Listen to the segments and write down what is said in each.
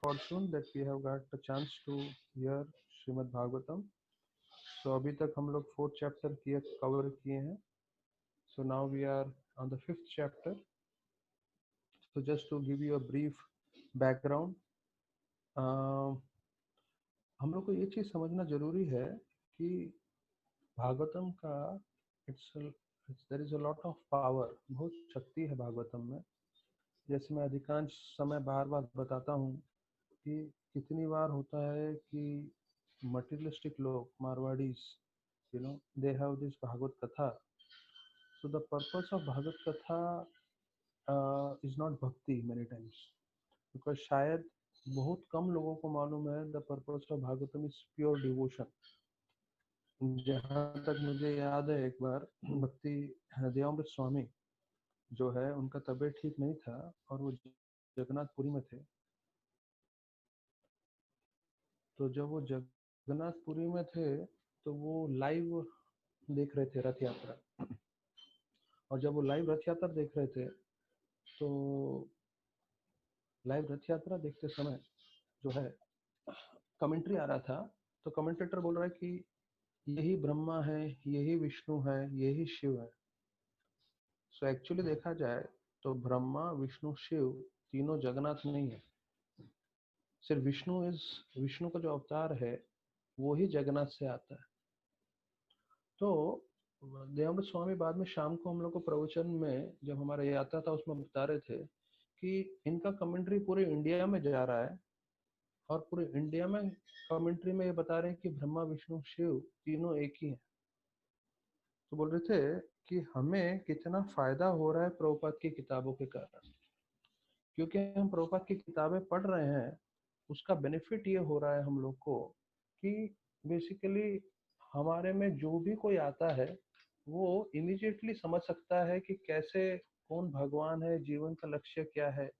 fortune that we have got a chance to hear Shrimad Bhagavatam. So अभी तक हम लोग 4th chapter कवर किए हैं. So now we are on the 5th chapter. So just to give you a brief background, हम लोग को ये चीज़ समझना जरूरी है कि भागवतम का there is a lot of power, बहुत शक्ति है भागवतम में. जैसे मैं अधिकांश समय बार बार बताता हूँ कि कितनी बार होता है कि मटीरियलिस्टिक लोग, Marwaris, they have this Bhagavat कथा. So the purpose of Bhagavat कथा is not bhakti many times, because शायद बहुत कम लोगों को मालूम है the purpose of Bhagavatam is pure devotion. जहाँ तक मुझे याद है, एक बार भक्ति देवामृत स्वामी जो है, उनका तबीयत ठीक नहीं था और वो जगन्नाथपुरी में थे. तो जब वो जगन्नाथपुरी में थे तो वो लाइव देख रहे थे रथ यात्रा. और जब वो लाइव रथ यात्रा देख रहे थे तो लाइव रथ यात्रा देखते समय जो है कमेंट्री आ रहा था. तो कमेंटेटर बोल रहा है कि यही ब्रह्मा है, यही विष्णु है, यही शिव है. सो एक्चुअली देखा जाए तो ब्रह्मा, विष्णु, शिव तीनों जगन्नाथ नहीं है. सिर्फ विष्णु का जो अवतार है वो ही जगन्नाथ से आता है. तो देवामृत स्वामी बाद में शाम को हम लोग को प्रवचन में जब हमारा यात्रा था उसमें बता रहे थे कि इनका कमेंट्री पूरे इंडिया में जा रहा है और पूरे इंडिया में कमेंट्री में ये बता रहे हैं कि ब्रह्मा, विष्णु, शिव तीनों एक ही हैं. तो बोल रहे थे कि हमें कितना फायदा हो रहा है प्रभुपाद की किताबों के कारण, क्योंकि हम प्रभुपाद की किताबें पढ़ रहे हैं. उसका बेनिफिट ये हो रहा है हम लोग को कि बेसिकली हमारे में जो भी कोई आता है वो इमीडिएटली समझ सकता है कि कैसे, कौन भगवान है, जीवन का लक्ष्य क्या है.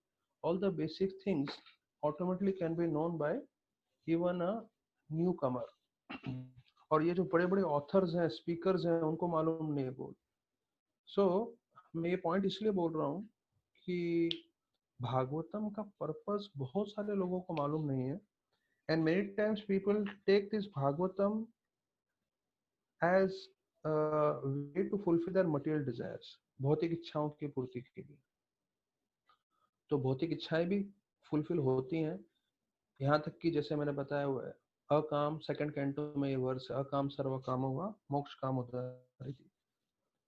All the basic things automatically can be known by even a newcomer. और ये जो बड़े बड़े ऑथर्स हैं, स्पीकर्स हैं, उनको मालूम नहीं है बोल. सो मैं ये पॉइंट इसलिए बोल रहा हूँ कि भागवतम का पर्पस बहुत सारे लोगों को मालूम नहीं है. And many times people take this Bhagavatam as way to fulfil their material desires, भौतिक इच्छाओं की पूर्ति के लिए. तो भौतिक इच्छाएं भी फुलफिल होती हैं, यहाँ तक कि जैसे मैंने बताया हुआ है अकाम, सेकंड कैंटो में ये वर्स, अकाम सर्व काम हुआ मोक्ष काम उदाहरिति.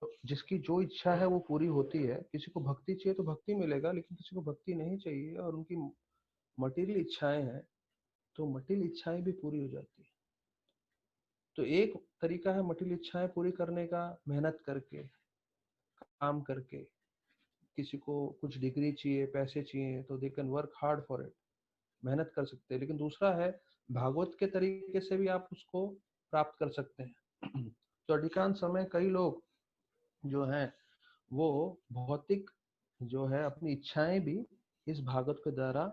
तो जिसकी जो इच्छा है वो पूरी होती है. किसी को भक्ति चाहिए तो भक्ति मिलेगा, लेकिन किसी को भक्ति नहीं चाहिए और उनकी मटेरियल इच्छाएं हैं तो मटेरियल इच्छाएं भी पूरी हो जाती है. तो एक तरीका है मटेरियल इच्छाएं पूरी करने का, मेहनत करके, काम करके. किसी को कुछ डिग्री चाहिए, पैसे चाहिए, तो they can work hard for it, मेहनत कर सकते हैं. लेकिन दूसरा है भागवत के तरीके से भी आप उसको प्राप्त कर सकते हैं. तो अधिकांश समय कई लोग जो हैं वो भौतिक जो है अपनी इच्छाएं भी इस भागवत के द्वारा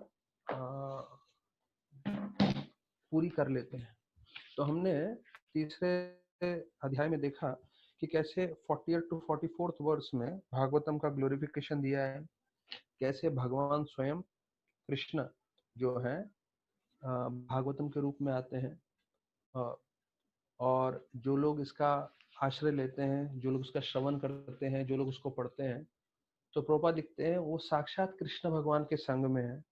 पूरी कर लेते हैं. तो हमने तीसरे अध्याय में देखा कि कैसे 40th to 44th वर्स में भागवतम का ग्लोरिफिकेशन दिया है. कैसे भगवान स्वयं कृष्ण जो है भागवतम के रूप में आते हैं और जो लोग इसका आश्रय लेते हैं, जो लोग उसका श्रवण करते हैं, जो लोग उसको पढ़ते हैं, तो प्रभुपाद लिखते हैं वो साक्षात कृष्ण भगवान के संग में है.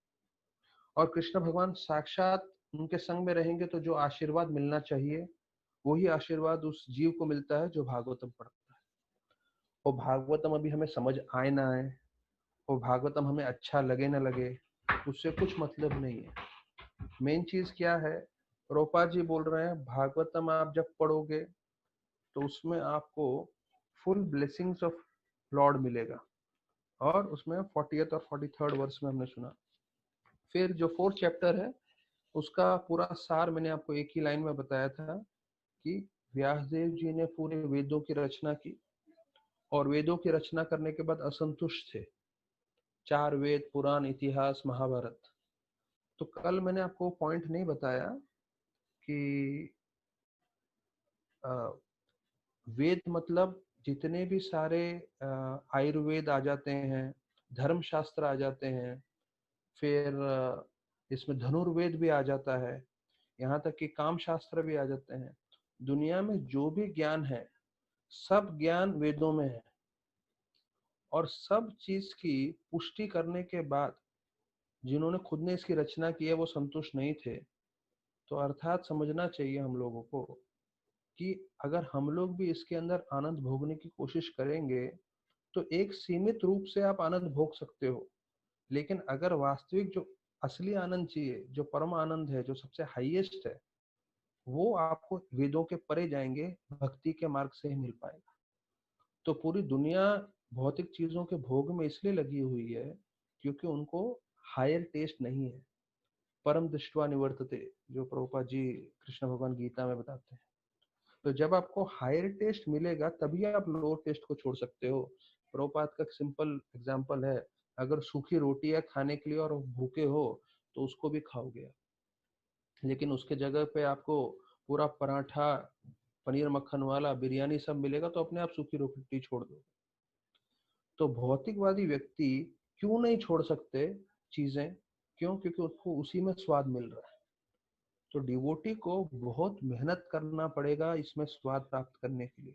और कृष्ण भगवान साक्षात उनके संग में रहेंगे तो जो आशीर्वाद मिलना चाहिए वही आशीर्वाद उस जीव को मिलता है जो भागवतम पढ़ता है. वो भागवतम अभी हमें समझ आए ना आए, वो भागवतम हमें अच्छा लगे ना लगे, उससे कुछ मतलब नहीं है. मेन चीज क्या है, प्रभुपाद जी बोल रहे हैं भागवतम आप जब पढ़ोगे तो उसमें आपको फुल ब्लेसिंग्स ऑफ लॉर्ड मिलेगा. और उसमें 40th और 43rd वर्स में हमने सुना. फिर जो 4th चैप्टर है उसका पूरा सार मैंने आपको एक ही लाइन में बताया था कि व्यासदेव जी ने पूरे वेदों की रचना की और वेदों की रचना करने के बाद असंतुष्ट थे. 4 वेद, पुराण, इतिहास, महाभारत. तो कल मैंने आपको पॉइंट नहीं बताया कि वेद मतलब जितने भी सारे आयुर्वेद आ जाते हैं, धर्मशास्त्र आ जाते हैं, फिर इसमें धनुर्वेद भी आ जाता है, यहाँ तक कि काम शास्त्र भी आ जाते हैं। दुनिया में जो भी ज्ञान है सब ज्ञान वेदों में है, और सब चीज की पुष्टि करने के बाद जिन्होंने खुद ने इसकी रचना की है वो संतुष्ट नहीं थे। तो अर्थात समझना चाहिए हम लोगों को कि अगर हम लोग भी इसके अंदर आनंद भोगने की कोशिश करेंगे तो एक सीमित रूप से आप आनंद भोग सकते हो, लेकिन अगर वास्तविक जो असली आनंद चाहिए, जो परम आनंद है, जो सबसे हाईएस्ट है, वो आपको वेदों के परे जाएंगे, भक्ति के मार्ग से ही मिल पाएगा। तो पूरी दुनिया भौतिक चीजों के भोग में इसलिए लगी हुई है क्योंकि उनको हायर टेस्ट नहीं है। परम दृष्टवा निवर्तते, जो प्रभुपाद जी कृष्ण भगवान गीता में बताते हैं। तो जब आपको हायर टेस्ट मिलेगा तभी आप लोअर टेस्ट को छोड़ सकते हो। प्रभुपाद का सिंपल एग्जांपल है, अगर सूखी रोटी है खाने के लिए और भूखे हो तो उसको भी खाओगे, लेकिन उसके जगह पे आपको पूरा पराठा, पनीर मक्खन वाला, बिरयानी सब मिलेगा तो अपने आप सूखी रोटी छोड़ दो। तो भौतिकवादी व्यक्ति क्यों नहीं छोड़ सकते चीजें? क्यों? क्योंकि उसको उसी में स्वाद मिल रहा है। तो डिवोटी को बहुत मेहनत करना पड़ेगा इसमें स्वाद प्राप्त करने के लिए।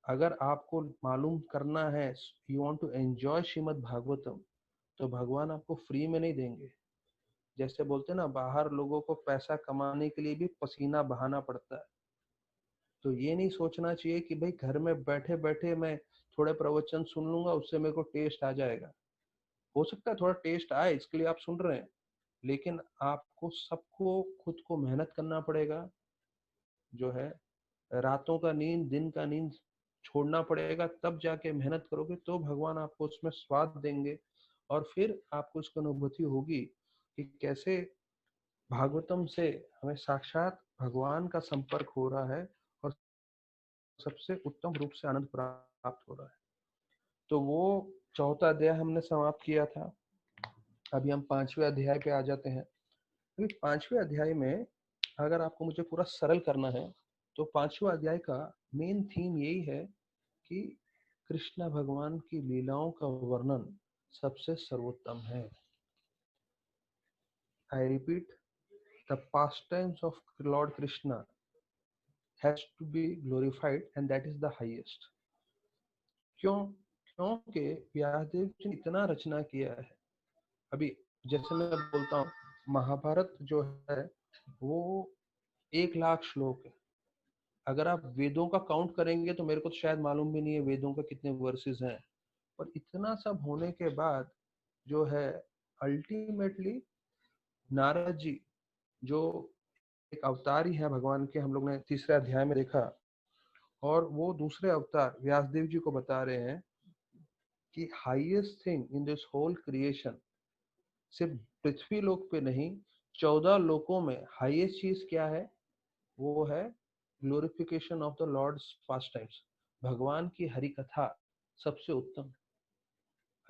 अगर आपको मालूम करना है, you want to enjoy Shrimad Bhagavatam, तो भगवान आपको फ्री में नहीं देंगे। जैसे बोलते हैं ना, बाहर लोगों को पैसा कमाने के लिए भी पसीना बहाना पड़ता है। तो ये नहीं सोचना चाहिए कि भाई घर में बैठे बैठे मैं थोड़े प्रवचन सुन लूंगा उससे मेरे को टेस्ट आ जाएगा। हो सकता है थोड़ा टेस्ट आए, इसके लिए आप सुन रहे हैं, लेकिन आपको सबको खुद को मेहनत करना पड़ेगा। जो है रातों का नींद, दिन का नींद छोड़ना पड़ेगा, तब जाके मेहनत करोगे तो भगवान आपको उसमें स्वाद देंगे। और फिर आपको इसकी अनुभूति होगी कि कैसे भागवतम से हमें साक्षात भगवान का संपर्क हो रहा है और सबसे उत्तम रूप से आनंद प्राप्त हो रहा है। तो वो चौथा अध्याय हमने समाप्त किया था। अभी हम पांचवें अध्याय पे आ जाते हैं। अभी पांचवें अध्याय में अगर आपको मुझे पूरा सरल करना है तो पांचवा अध्याय का मेन थीम यही है कि कृष्ण भगवान की लीलाओं का वर्णन सबसे सर्वोत्तम है। I repeat, the past times of Lord Krishna has to be glorified and that is the highest. क्यों? क्योंकि व्यासदेव जी ने इतना रचना किया है। अभी जैसे मैं बोलता हूँ, महाभारत जो है वो 1,00,000 श्लोक है। अगर आप वेदों का काउंट करेंगे तो मेरे को तो शायद मालूम भी नहीं है वेदों का कितने वर्सेस हैं। पर इतना सब होने के बाद जो है अल्टीमेटली नारद जी, जो एक अवतार ही है भगवान के, हम लोग ने तीसरे अध्याय में देखा, और वो दूसरे अवतार व्यासदेव जी को बता रहे हैं कि highest thing in this whole creation, सिर्फ पृथ्वी लोक पे नहीं, 14 लोकों में हाईएस्ट चीज क्या है? वो है glorification of the Lord's past times. भगवान की हरि कथा सबसे उत्तम।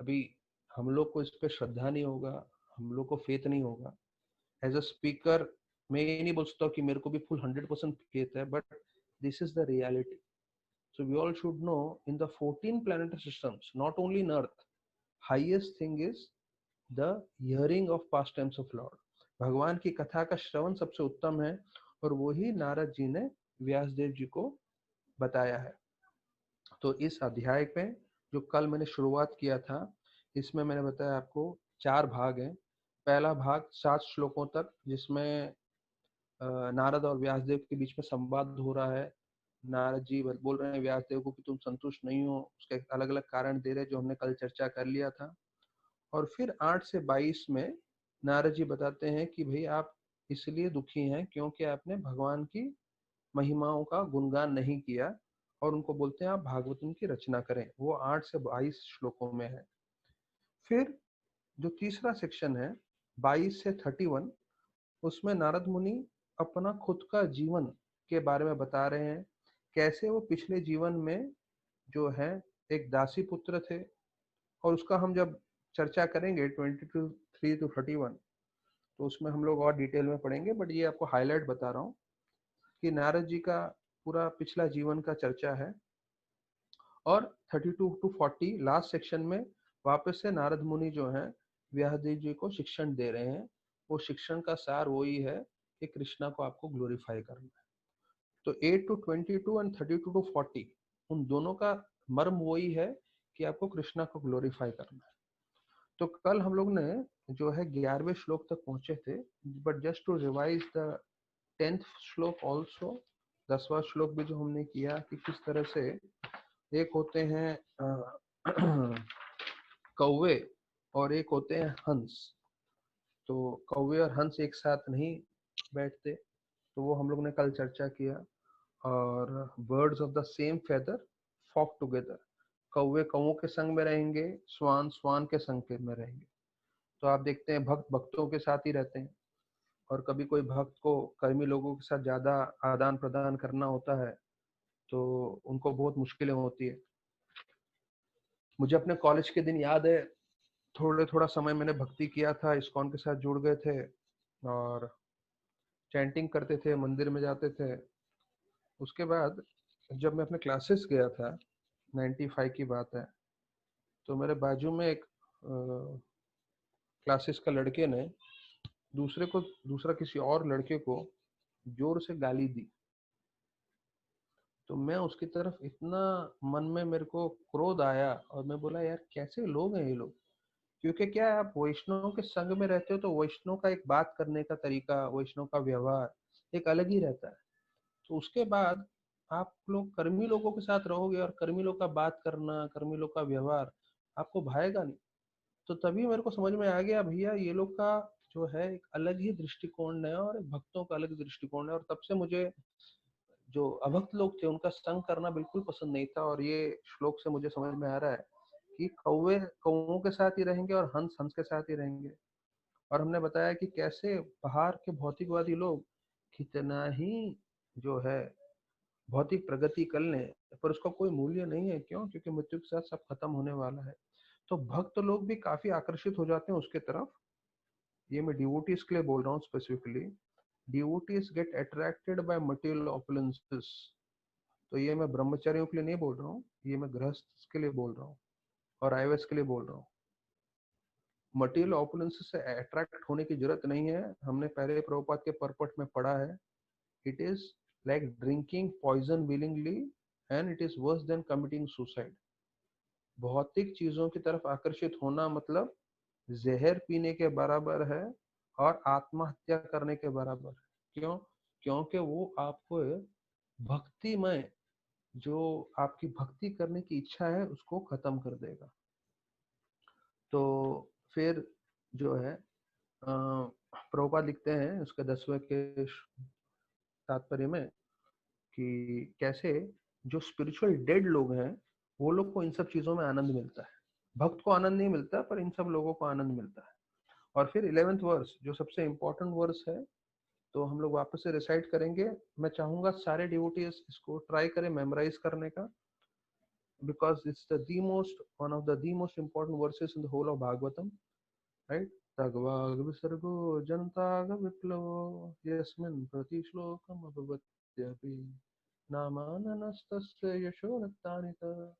अभी हम लोग को इस पे श्रद्धा नहीं होगा, हम लोग को फेथ नहीं होगा। एज अ स्पीकर मैं ये नहीं बोल सकता कि मेरे को भी फुल 100% फेथ है, but this is the reality. So we all should know, in the 14 planetary systems, not only in earth, highest thing is the hearing of pastimes of lord। भगवान की कथा का श्रवण सबसे उत्तम है, और वही नारद जी ने व्यासदेव जी को बताया है। तो इस अध्याय पे जो कल मैंने शुरुआत किया था, इसमें मैंने बताया आपको 4 भाग हैं। पहला भाग 7 श्लोकों तक, जिसमें नारद और व्यासदेव के बीच में संवाद हो रहा है। नारद जी बोल रहे हैं व्यासदेव को कि तुम संतुष्ट नहीं हो, उसके अलग अलग कारण दे रहे हैं जो हमने कल चर्चा कर लिया था। और फिर 8 से 22 में नारद जी बताते हैं कि भाई आप इसलिए दुखी हैं क्योंकि आपने भगवान की महिमाओं का गुणगान नहीं किया, और उनको बोलते हैं आप भागवतम की रचना करें। वो 8 से 22 श्लोकों में है। फिर जो तीसरा सेक्शन है 22 से 31, उसमें नारद मुनि अपना खुद का जीवन के बारे में बता रहे हैं, कैसे वो पिछले जीवन में जो है एक दासी पुत्र थे। और उसका हम जब चर्चा करेंगे 23 to 31, तो उसमें हम लोग और डिटेल में पढ़ेंगे, बट ये आपको हाईलाइट बता रहा हूँ कि नारद जी का पूरा पिछला जीवन का चर्चा है। और 32 to 40 लास्ट सेक्शन में वापस से नारद मुनि जो हैं व्यासदेव जी को शिक्षण दे रहे हैं। वो शिक्षण का सार वही है कि कृष्णा को आपको ग्लोरीफाई करना है। तो 8 to 22 एंड 32 to 40 उन दोनों का मर्म वही है कि आपको कृष्णा को ग्लोरीफाई करना है। तो कल हम लोग ने जो है 11वें श्लोक तक पहुंचे थे, but just to revise the 10th shloka also, 10वां श्लोक भी जो हमने किया कि किस तरह से एक होते हैं कौवे और एक होते हैं हंस। तो कौवे और हंस एक साथ नहीं बैठते, तो वो हम लोग ने कल चर्चा किया। और birds of the same feather flock together, कौवे कौवों के संग में रहेंगे, स्वान स्वान के संग में रहेंगे। तो आप देखते हैं भक्त भक्तों के साथ ही रहते हैं, और कभी कोई भक्त को कर्मी लोगों के साथ ज्यादा आदान प्रदान करना होता है तो उनको बहुत मुश्किलें होती है। मुझे अपने कॉलेज के दिन याद है, थोड़े थोड़ा समय मैंने भक्ति किया था, इस्कॉन के साथ जुड़ गए थे और चैंटिंग करते थे, मंदिर में जाते थे। उसके बाद जब मैं अपने क्लासेस गया था, 95 की बात है, तो मेरे बाजू में एक क्लासेस का लड़के ने दूसरा किसी और लड़के को जोर से गाली दी। तो मैं उसकी तरफ इतना, मन में मेरे को क्रोध आया और मैं बोला यार कैसे लोग हैं ये लोग। क्योंकि क्या है, आप वैष्णव के संग में रहते हो तो वैष्णव का एक बात करने का तरीका, वैष्णव का व्यवहार एक अलग ही रहता है। तो उसके बाद आप लोग कर्मी लोगों के साथ रहोगे और कर्मी लोग का बात करना, कर्मी लोग का व्यवहार आपको भाएगा नहीं। तो तभी मेरे को समझ में आ गया भैया ये लोग का जो है एक अलग ही दृष्टिकोण है और भक्तों का अलग दृष्टिकोण है। और तब से मुझे जो अभक्त लोग थे उनका संग करना बिल्कुल पसंद नहीं था। और ये श्लोक से मुझे समझ में आ रहा है कि कौवे कौवों के साथ ही रहेंगे और हंस हंस के साथ ही रहेंगे। और हमने बताया कि कैसे बाहर के भौतिकवादी लोग कितना ही जो है भौतिक प्रगति कर लें, पर उसका कोई मूल्य नहीं है। क्यों? क्योंकि मृत्यु के साथ सब खत्म होने वाला है। तो भक्त लोग भी काफी आकर्षित हो जाते हैं उसके तरफ। ये मैं डिवोटीज के लिए बोल रहा हूँ specifically. Devotees get attracted by material opulences. तो ये मैं ब्रह्मचारियों के लिए नहीं बोल रहा हूँ, ये मैं गृहस्थ के लिए बोल रहा हूँ और आईएएस के लिए बोल रहा हूँ। मटेरियल ऑपुलेंसेस से अट्रैक्ट होने की जरूरत नहीं है। हमने पहले प्रभुपाद के परपट में पढ़ा है, it is like drinking poison willingly and it is worse than committing suicide. भौतिक चीजों की तरफ आकर्षित होना मतलब जहर पीने के बराबर है और आत्महत्या करने के बराबर है। क्यों? क्योंकि वो आपको भक्तिमय, जो आपकी भक्ति करने की इच्छा है उसको खत्म कर देगा। तो फिर जो है प्रभुपाद लिखते हैं उसके 10वें के तात्पर्य में कि कैसे जो स्पिरिचुअल डेड लोग हैं वो लोग को इन सब चीजों में आनंद मिलता है। भक्त को आनंद नहीं मिलता, पर इन सब लोगों को आनंद मिलता है। और फिर 11th वर्स जो सबसे इंपॉर्टेंट वर्स है, तो हम लोग वापस से रिसाइट करेंगे। मैं चाहूंगा सारे डिवोटीज इसको ट्राई करें मेमोराइज करने का, because it's the most one of the most important verses in the whole of Bhagavatam, right? Tagvag visargo jantaga viplavo yasmin prati shlokam abhavatyapi namananastasya yashodattanita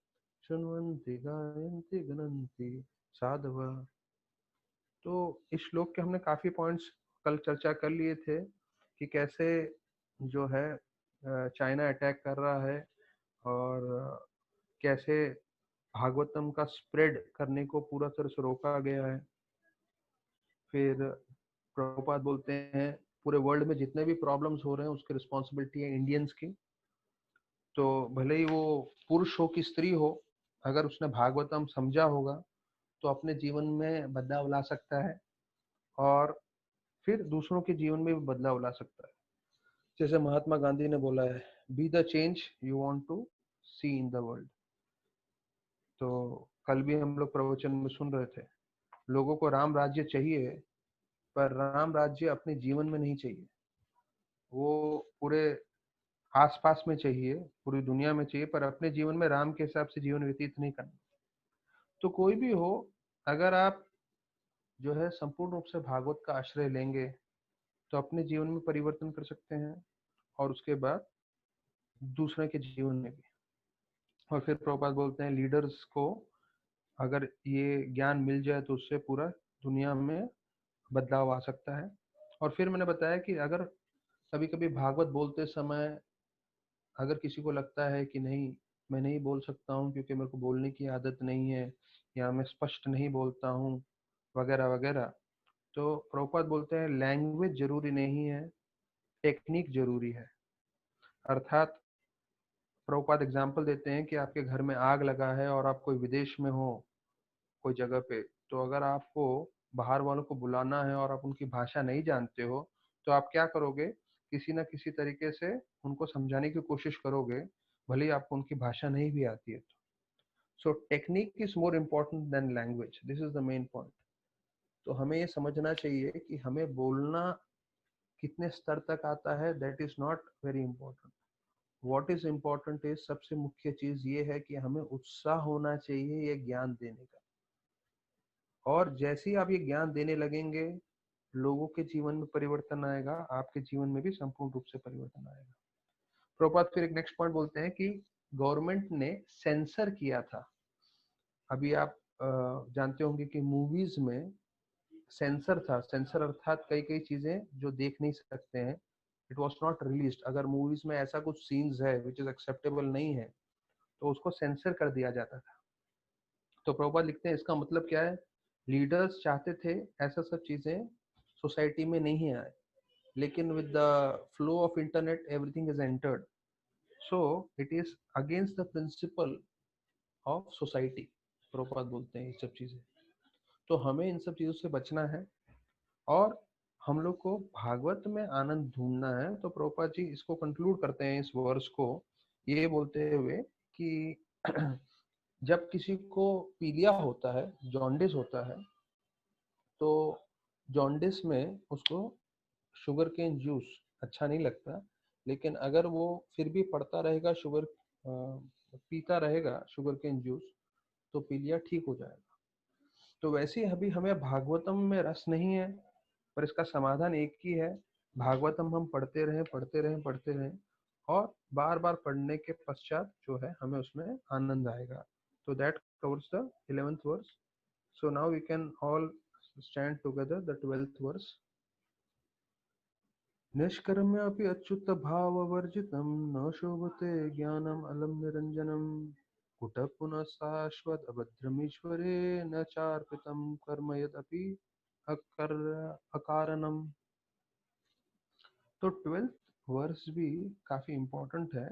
shunvanti gayanti gananti sadhava। तो इस श्लोक के हमने काफी points कल चर्चा कर लिए थे कि कैसे जो है चाइना अटैक कर रहा है और कैसे भागवतम का स्प्रेड करने को पूरा तरह से रोका गया है। फिर प्रभुपाद बोलते हैं पूरे वर्ल्ड में जितने भी प्रॉब्लम्स हो रहे हैं उसकी रिस्पॉन्सिबिलिटी है इंडियंस की। तो भले ही वो पुरुष हो कि स्त्री हो, अगर उसने भागवतम समझा होगा तो अपने जीवन में बदलाव ला सकता है और फिर दूसरों के जीवन में भी बदलाव ला सकता है। जैसे महात्मा गांधी ने बोला है, be the change you want to see in the world. तो कल भी हम लोग प्रवचन में सुन रहे थे, लोगों को राम राज्य चाहिए, पर राम राज्य अपने जीवन में नहीं चाहिए, वो पूरे आसपास में चाहिए, पूरी दुनिया में चाहिए, पर अपने जीवन में राम के हिसाब से जीवन व्यतीत नहीं करना। तो कोई भी हो, अगर आप जो है संपूर्ण रूप से भागवत का आश्रय लेंगे तो अपने जीवन में परिवर्तन कर सकते हैं और उसके बाद दूसरे के जीवन में भी। और फिर प्रभुपाद बोलते हैं लीडर्स को अगर ये ज्ञान मिल जाए तो उससे पूरा दुनिया में बदलाव आ सकता है। और फिर मैंने बताया कि अगर कभी कभी भागवत बोलते समय अगर किसी को लगता है कि नहीं, मैं नहीं बोल सकता हूँ क्योंकि मेरे को बोलने की आदत नहीं है, या मैं स्पष्ट नहीं बोलता हूँ, वगैरह वगैरह, तो प्रभुपाद बोलते हैं लैंग्वेज जरूरी नहीं है, टेक्निक जरूरी है। अर्थात प्रभुपाद एग्जाम्पल देते हैं कि आपके घर में आग लगा है और आप कोई विदेश में हो, कोई जगह पे, तो अगर आपको बाहर वालों को बुलाना है और आप उनकी भाषा नहीं जानते हो, तो आप क्या करोगे? किसी ना किसी तरीके से उनको समझाने की कोशिश करोगे, भले ही आपको उनकी भाषा नहीं भी आती है। सो technique is more important then language, this is the main point. तो हमें ये समझना चाहिए कि हमें बोलना कितने स्तर तक आता है, that is not very important. What is important is, सबसे मुख्य चीज ये है कि हमें उत्साह होना चाहिए ये ज्ञान देने का। और जैसे ही आप ये ज्ञान देने लगेंगे, लोगों के जीवन में परिवर्तन आएगा, आपके जीवन में भी संपूर्ण रूप से परिवर्तन आएगा। प्रभुपाद फिर एक नेक्स्ट पॉइंट बोलते हैं कि गवर्नमेंट ने सेंसर किया था। अभी आप जानते होंगे कि मूवीज में सेंसर था। सेंसर अर्थात कई कई चीजें जो देख नहीं सकते हैं, इट वॉज नॉट रिलीज। अगर मूवीज में ऐसा कुछ सीन्स है विच इज एक्सेप्टेबल नहीं है, तो उसको सेंसर कर दिया जाता था। तो प्रभुपाद लिखते हैं इसका मतलब क्या है? लीडर्स चाहते थे ऐसा सब चीजें सोसाइटी में नहीं आए, लेकिन with the flow of internet everything is entered, so it is against the principle of society. Prabhupada बोलते हैं ये सब चीजें, तो हमें इन सब चीजों से बचना है और हम लोग को भागवत में आनंद ढूंढना है। तो प्रभुपाद जी इसको कंक्लूड करते हैं इस वर्ष को ये बोलते हुए कि जब किसी को पीलिया होता है, जॉन्डिस होता है, तो जॉन्डिस में उसको शुगर केन जूस अच्छा नहीं लगता, लेकिन अगर वो फिर भी पड़ता रहेगा, पीता रहेगा शुगर केन जूस, तो पीलिया ठीक हो जाएगा। तो वैसे ही अभी हमें भागवतम में रस नहीं है, पर इसका समाधान एक ही है। भागवतम हम पढ़ते रहें पढ़ते रहें पढ़ते रहें, और बार बार पढ़ने के पश्चात जो है हमें उसमें आनंद आएगा। तो that covers the 11th verse. So now we can all stand together the 12th verse. निष्कर्म्यापि अच्युत भाववर्जितं न शोभते ज्ञानम् अलम निरंजनम, कुटः पुनः शाश्वत अभद्रमीश्वरे न चार्पितं कर्म यदपि अकर अकारणम। तो 12th वर्स भी काफी इंपॉर्टेंट है।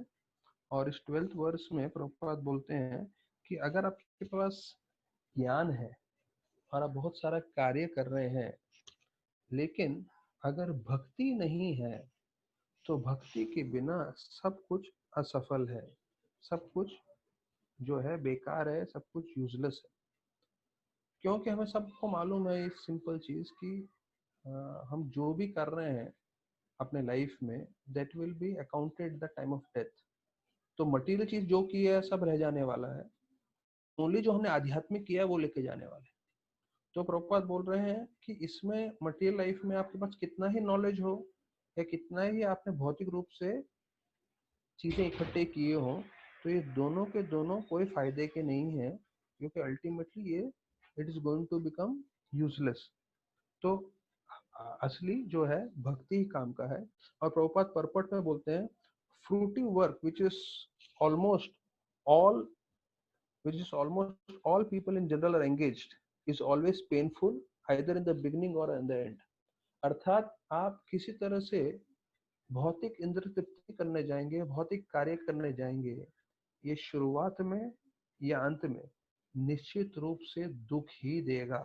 और इस 12th वर्स में प्रभुपाद बोलते हैं कि अगर आपके पास ज्ञान है और आप बहुत सारा कार्य कर रहे हैं, लेकिन अगर भक्ति नहीं है, तो भक्ति के बिना सब कुछ असफल है, सब कुछ जो है बेकार है, सब कुछ यूजलेस है। क्योंकि हमें सबको मालूम है इस सिंपल चीज कि हम जो भी कर रहे हैं अपने लाइफ में, that will be accounted the time of death. तो मटेरियल चीज जो की है सब रह जाने वाला है, ओनली जो हमने आध्यात्मिक किया है वो लेके जाने वाला है। तो प्रभुपाद बोल रहे हैं कि इसमें मटेरियल लाइफ में आपके पास कितना ही नॉलेज हो या कितना ही आपने भौतिक रूप से चीजें इकट्ठे किए हो, तो ये दोनों के दोनों कोई फायदे के नहीं है, क्योंकि अल्टीमेटली ये it is going to become useless. तो असली जो है भक्ति ही काम का है। और प्रभुपाद परपट में बोलते हैं fruiting work which is almost all people in general are engaged is always painful, either in the beginning or in the end। अर्थात आप किसी तरह से भौतिक इंद्र तृप्ति करने जाएंगे, भौतिक कार्य करने जाएंगे, ये शुरुआत में या अंत में निश्चित रूप से दुख ही देगा।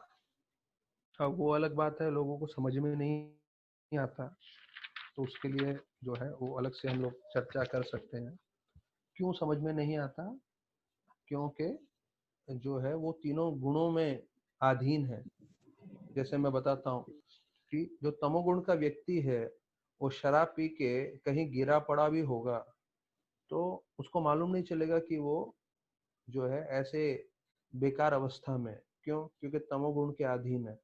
अब वो अलग बात है, लोगों को समझ में नहीं आता, तो उसके लिए जो है वो अलग से हम लोग चर्चा कर सकते हैं। क्यों समझ में नहीं आता? क्योंकि जो है वो तीनों गुणों में अधीन है। जैसे मैं बताता हूँ कि जो तमोगुण का व्यक्ति है, वो शराब पी के कहीं गिरा पड़ा भी होगा, तो उसको मालूम नहीं चलेगा कि वो जो है ऐसे बेकार अवस्था में। क्यों? क्योंकि तमोगुण के अधीन है।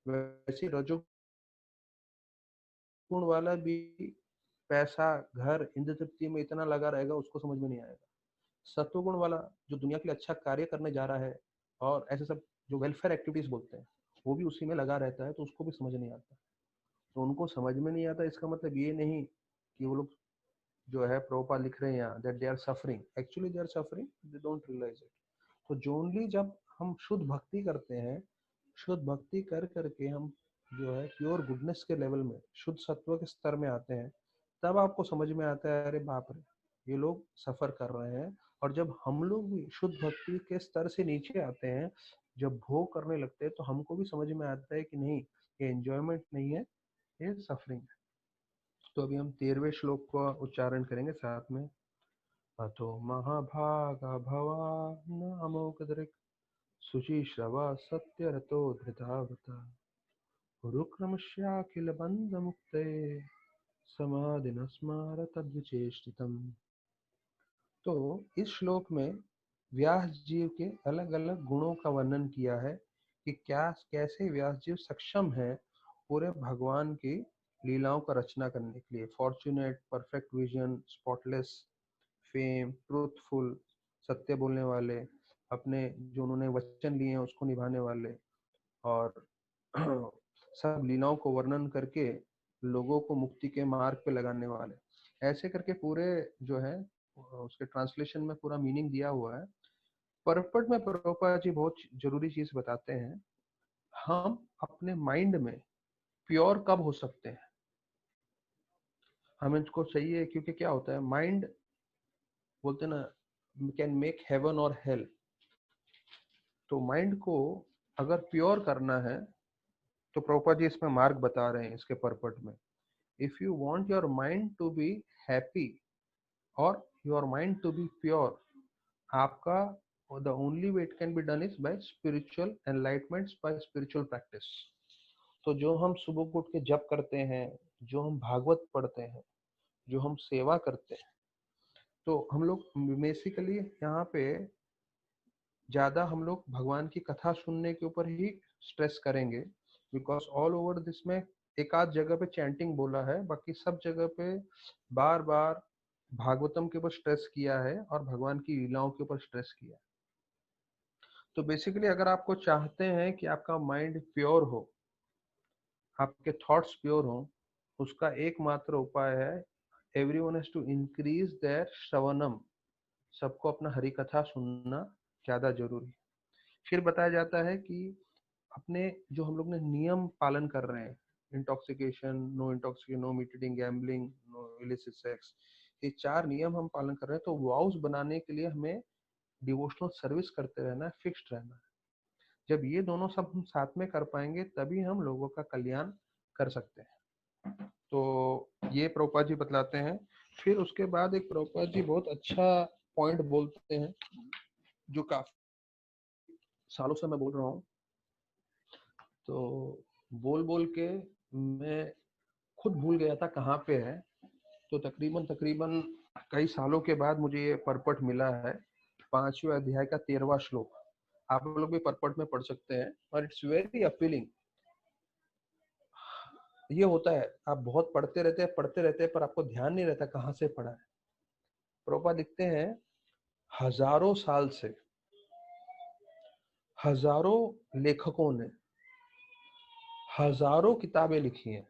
वैसे रजोगुण वाला भी पैसा, घर, इंद्र तृप्ति में इतना लगा रहेगा, उसको समझ में नहीं आएगा। सत्वगुण वाला जो दुनिया के लिए अच्छा कार्य करने जा रहा है और ऐसे सब जो वेलफेयर एक्टिविटीज बोलते हैं, वो भी उसी में लगा रहता है, तो उसको भी समझ नहीं आता। तो उनको समझ में नहीं आता, इसका मतलब ये नहीं कि वो लोग जो है प्रभुपाद लिख रहे हैं यहाँ that they are suffering, actually they are suffering, they don't realize it. तो जोनली जब हम शुद्ध भक्ति करते हैं, शुद्ध भक्ति कर करके हम जो है प्योर गुडनेस के लेवल में, शुद्ध सत्व के स्तर में आते हैं, तब आपको समझ में आता है अरे बाप रे, ये लोग सफर कर रहे हैं। और जब हम लोग भी शुद्ध भक्ति के स्तर से नीचे आते हैं, जब भोग करने लगते हैं, तो हमको भी समझ में आता है कि नहीं, ये एंजॉयमेंट नहीं है, ये सफरिंग है। तो अभी हम 13वें श्लोक का उच्चारण करेंगे साथ में। अथो महाभागा भवान् अमोघदृक् शुचिश्रवा सत्यरतो धृतावता रुक्रमस्याखिलबन्धमुक्ते समाधिनस्मार तद्विचेष्टितम्। तो इस श्लोक में व्यास जी के अलग अलग गुणों का वर्णन किया है कि क्या कैसे व्यास जी सक्षम है पूरे भगवान की लीलाओं का रचना करने के लिए। Fortunate, perfect vision, spotless, fame, truthful, सत्य बोलने वाले, अपने जो उन्होंने वचन लिए हैं उसको निभाने वाले, और सब लीलाओं को वर्णन करके लोगों को मुक्ति के मार्ग पे लगाने वाले। ऐसे करके पूरे जो है उसके ट्रांसलेशन में पूरा मीनिंग दिया हुआ है। परपट में प्रभुपाद जी बहुत जरूरी चीज बताते हैं, हम अपने माइंड में प्योर कब हो सकते हैं, हमें इसको चाहिए। क्योंकि क्या होता है, माइंड बोलते हैं ना कैन मेक हेवन और हेल। तो माइंड को अगर प्योर करना है तो प्रभुपाद जी इसमें मार्ग बता रहे हैं इसके परपट में। If you want your mind to be happy और your mind to be pure, आपका the only way it can be done is by spiritual enlightenment, by spiritual practice। तो जो हम सुबह को उठ के जप करते हैं, जो हम भागवत पढ़ते हैं, जो हम सेवा करते हैं, तो हम लोग बेसिकली यहाँ पे ज्यादा हम लोग भगवान की कथा सुनने के ऊपर ही स्ट्रेस करेंगे। बिकॉज ऑल ओवर दिस में एक आध जगह पे चैंटिंग बोला है, बाकी सब जगह पे बार बार भागवतम के ऊपर स्ट्रेस किया है और भगवान की लीलाओं के ऊपर स्ट्रेस किया है। तो बेसिकली अगर आपको चाहते हैं कि आपका माइंड प्योर हो, आपके थॉट्स प्योर हो, उसका एकमात्र उपाय है everyone has to increase their shravanam, सबको अपना हरि कथा सुनना ज्यादा जरूरी। फिर बताया जाता है कि अपने जो हम लोग ने नियम पालन कर रहे हैं, intoxication, no meat eating, gambling, no illicit sex, ये 4 नियम हम पालन कर रहे हैं। तो वाउस बनाने के लिए हमें डिवोशनल सर्विस करते रहना है, फिक्स्ड रहना है। जब ये दोनों सब हम साथ में कर पाएंगे तभी हम लोगों का कल्याण कर सकते हैं। तो ये प्रभुपाद जी बतलाते हैं। फिर उसके बाद एक प्रभुपाद जी बहुत अच्छा पॉइंट बोलते हैं जो काफी सालों से मैं बोल रहा हूँ, तो बोल बोल के मैं खुद भूल गया था कहाँ पे है। तो तकरीबन तकरीबन कई सालों के बाद मुझे ये परपट मिला है, 5वें अध्याय का 13वां श्लोक। आप लोग भी परपट में पढ़ सकते हैं और इट्स वेरी अपीलिंग। ये होता है आप बहुत पढ़ते रहते हैं पर आपको ध्यान नहीं रहता कहाँ से पढ़ा है। प्रभुपाद लिखते हैं हजारों साल से हजारों लेखकों ने हजारों किताबें लिखी हैं।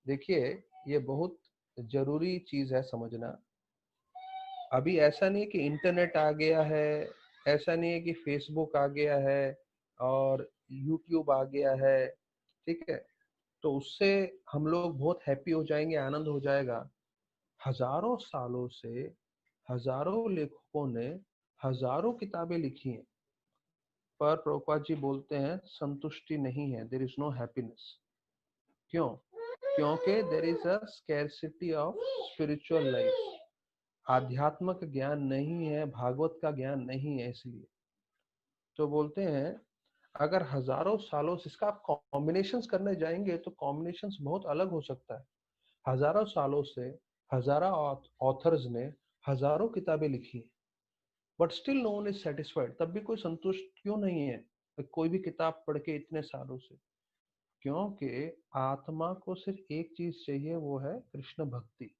देखिए ये बहुत जरूरी चीज है समझना। अभी ऐसा नहीं है कि इंटरनेट आ गया है, ऐसा नहीं है कि फेसबुक आ गया है और यूट्यूब आ गया है, ठीक है, तो उससे हम लोग बहुत हैप्पी हो जाएंगे, आनंद हो जाएगा। हजारों सालों से हजारों लेखकों ने हजारों किताबें लिखी हैं, पर प्रभुपाद जी बोलते हैं संतुष्टि नहीं है, देयर इज नो हैप्पीनेस। क्यों? क्योंकि there is a scarcity of spiritual life, आध्यात्मिक ज्ञान नहीं है, भागवत का ज्ञान नहीं है। इसलिए तो बोलते हैं अगर हजारों सालों से इसका आप कॉम्बिनेशंस करने जाएंगे तो कॉम्बिनेशंस बहुत अलग हो सकता है। हजारों सालों से हजारों ऑथर्स ने हजारों किताबें लिखी, but still no one is satisfied. तब भी कोई संतुष्ट क्यों नहीं है कोई भी किताब पढ़ के इतने सालों से? क्योंकि आत्मा को सिर्फ एक चीज चाहिए, वो है कृष्ण भक्ति।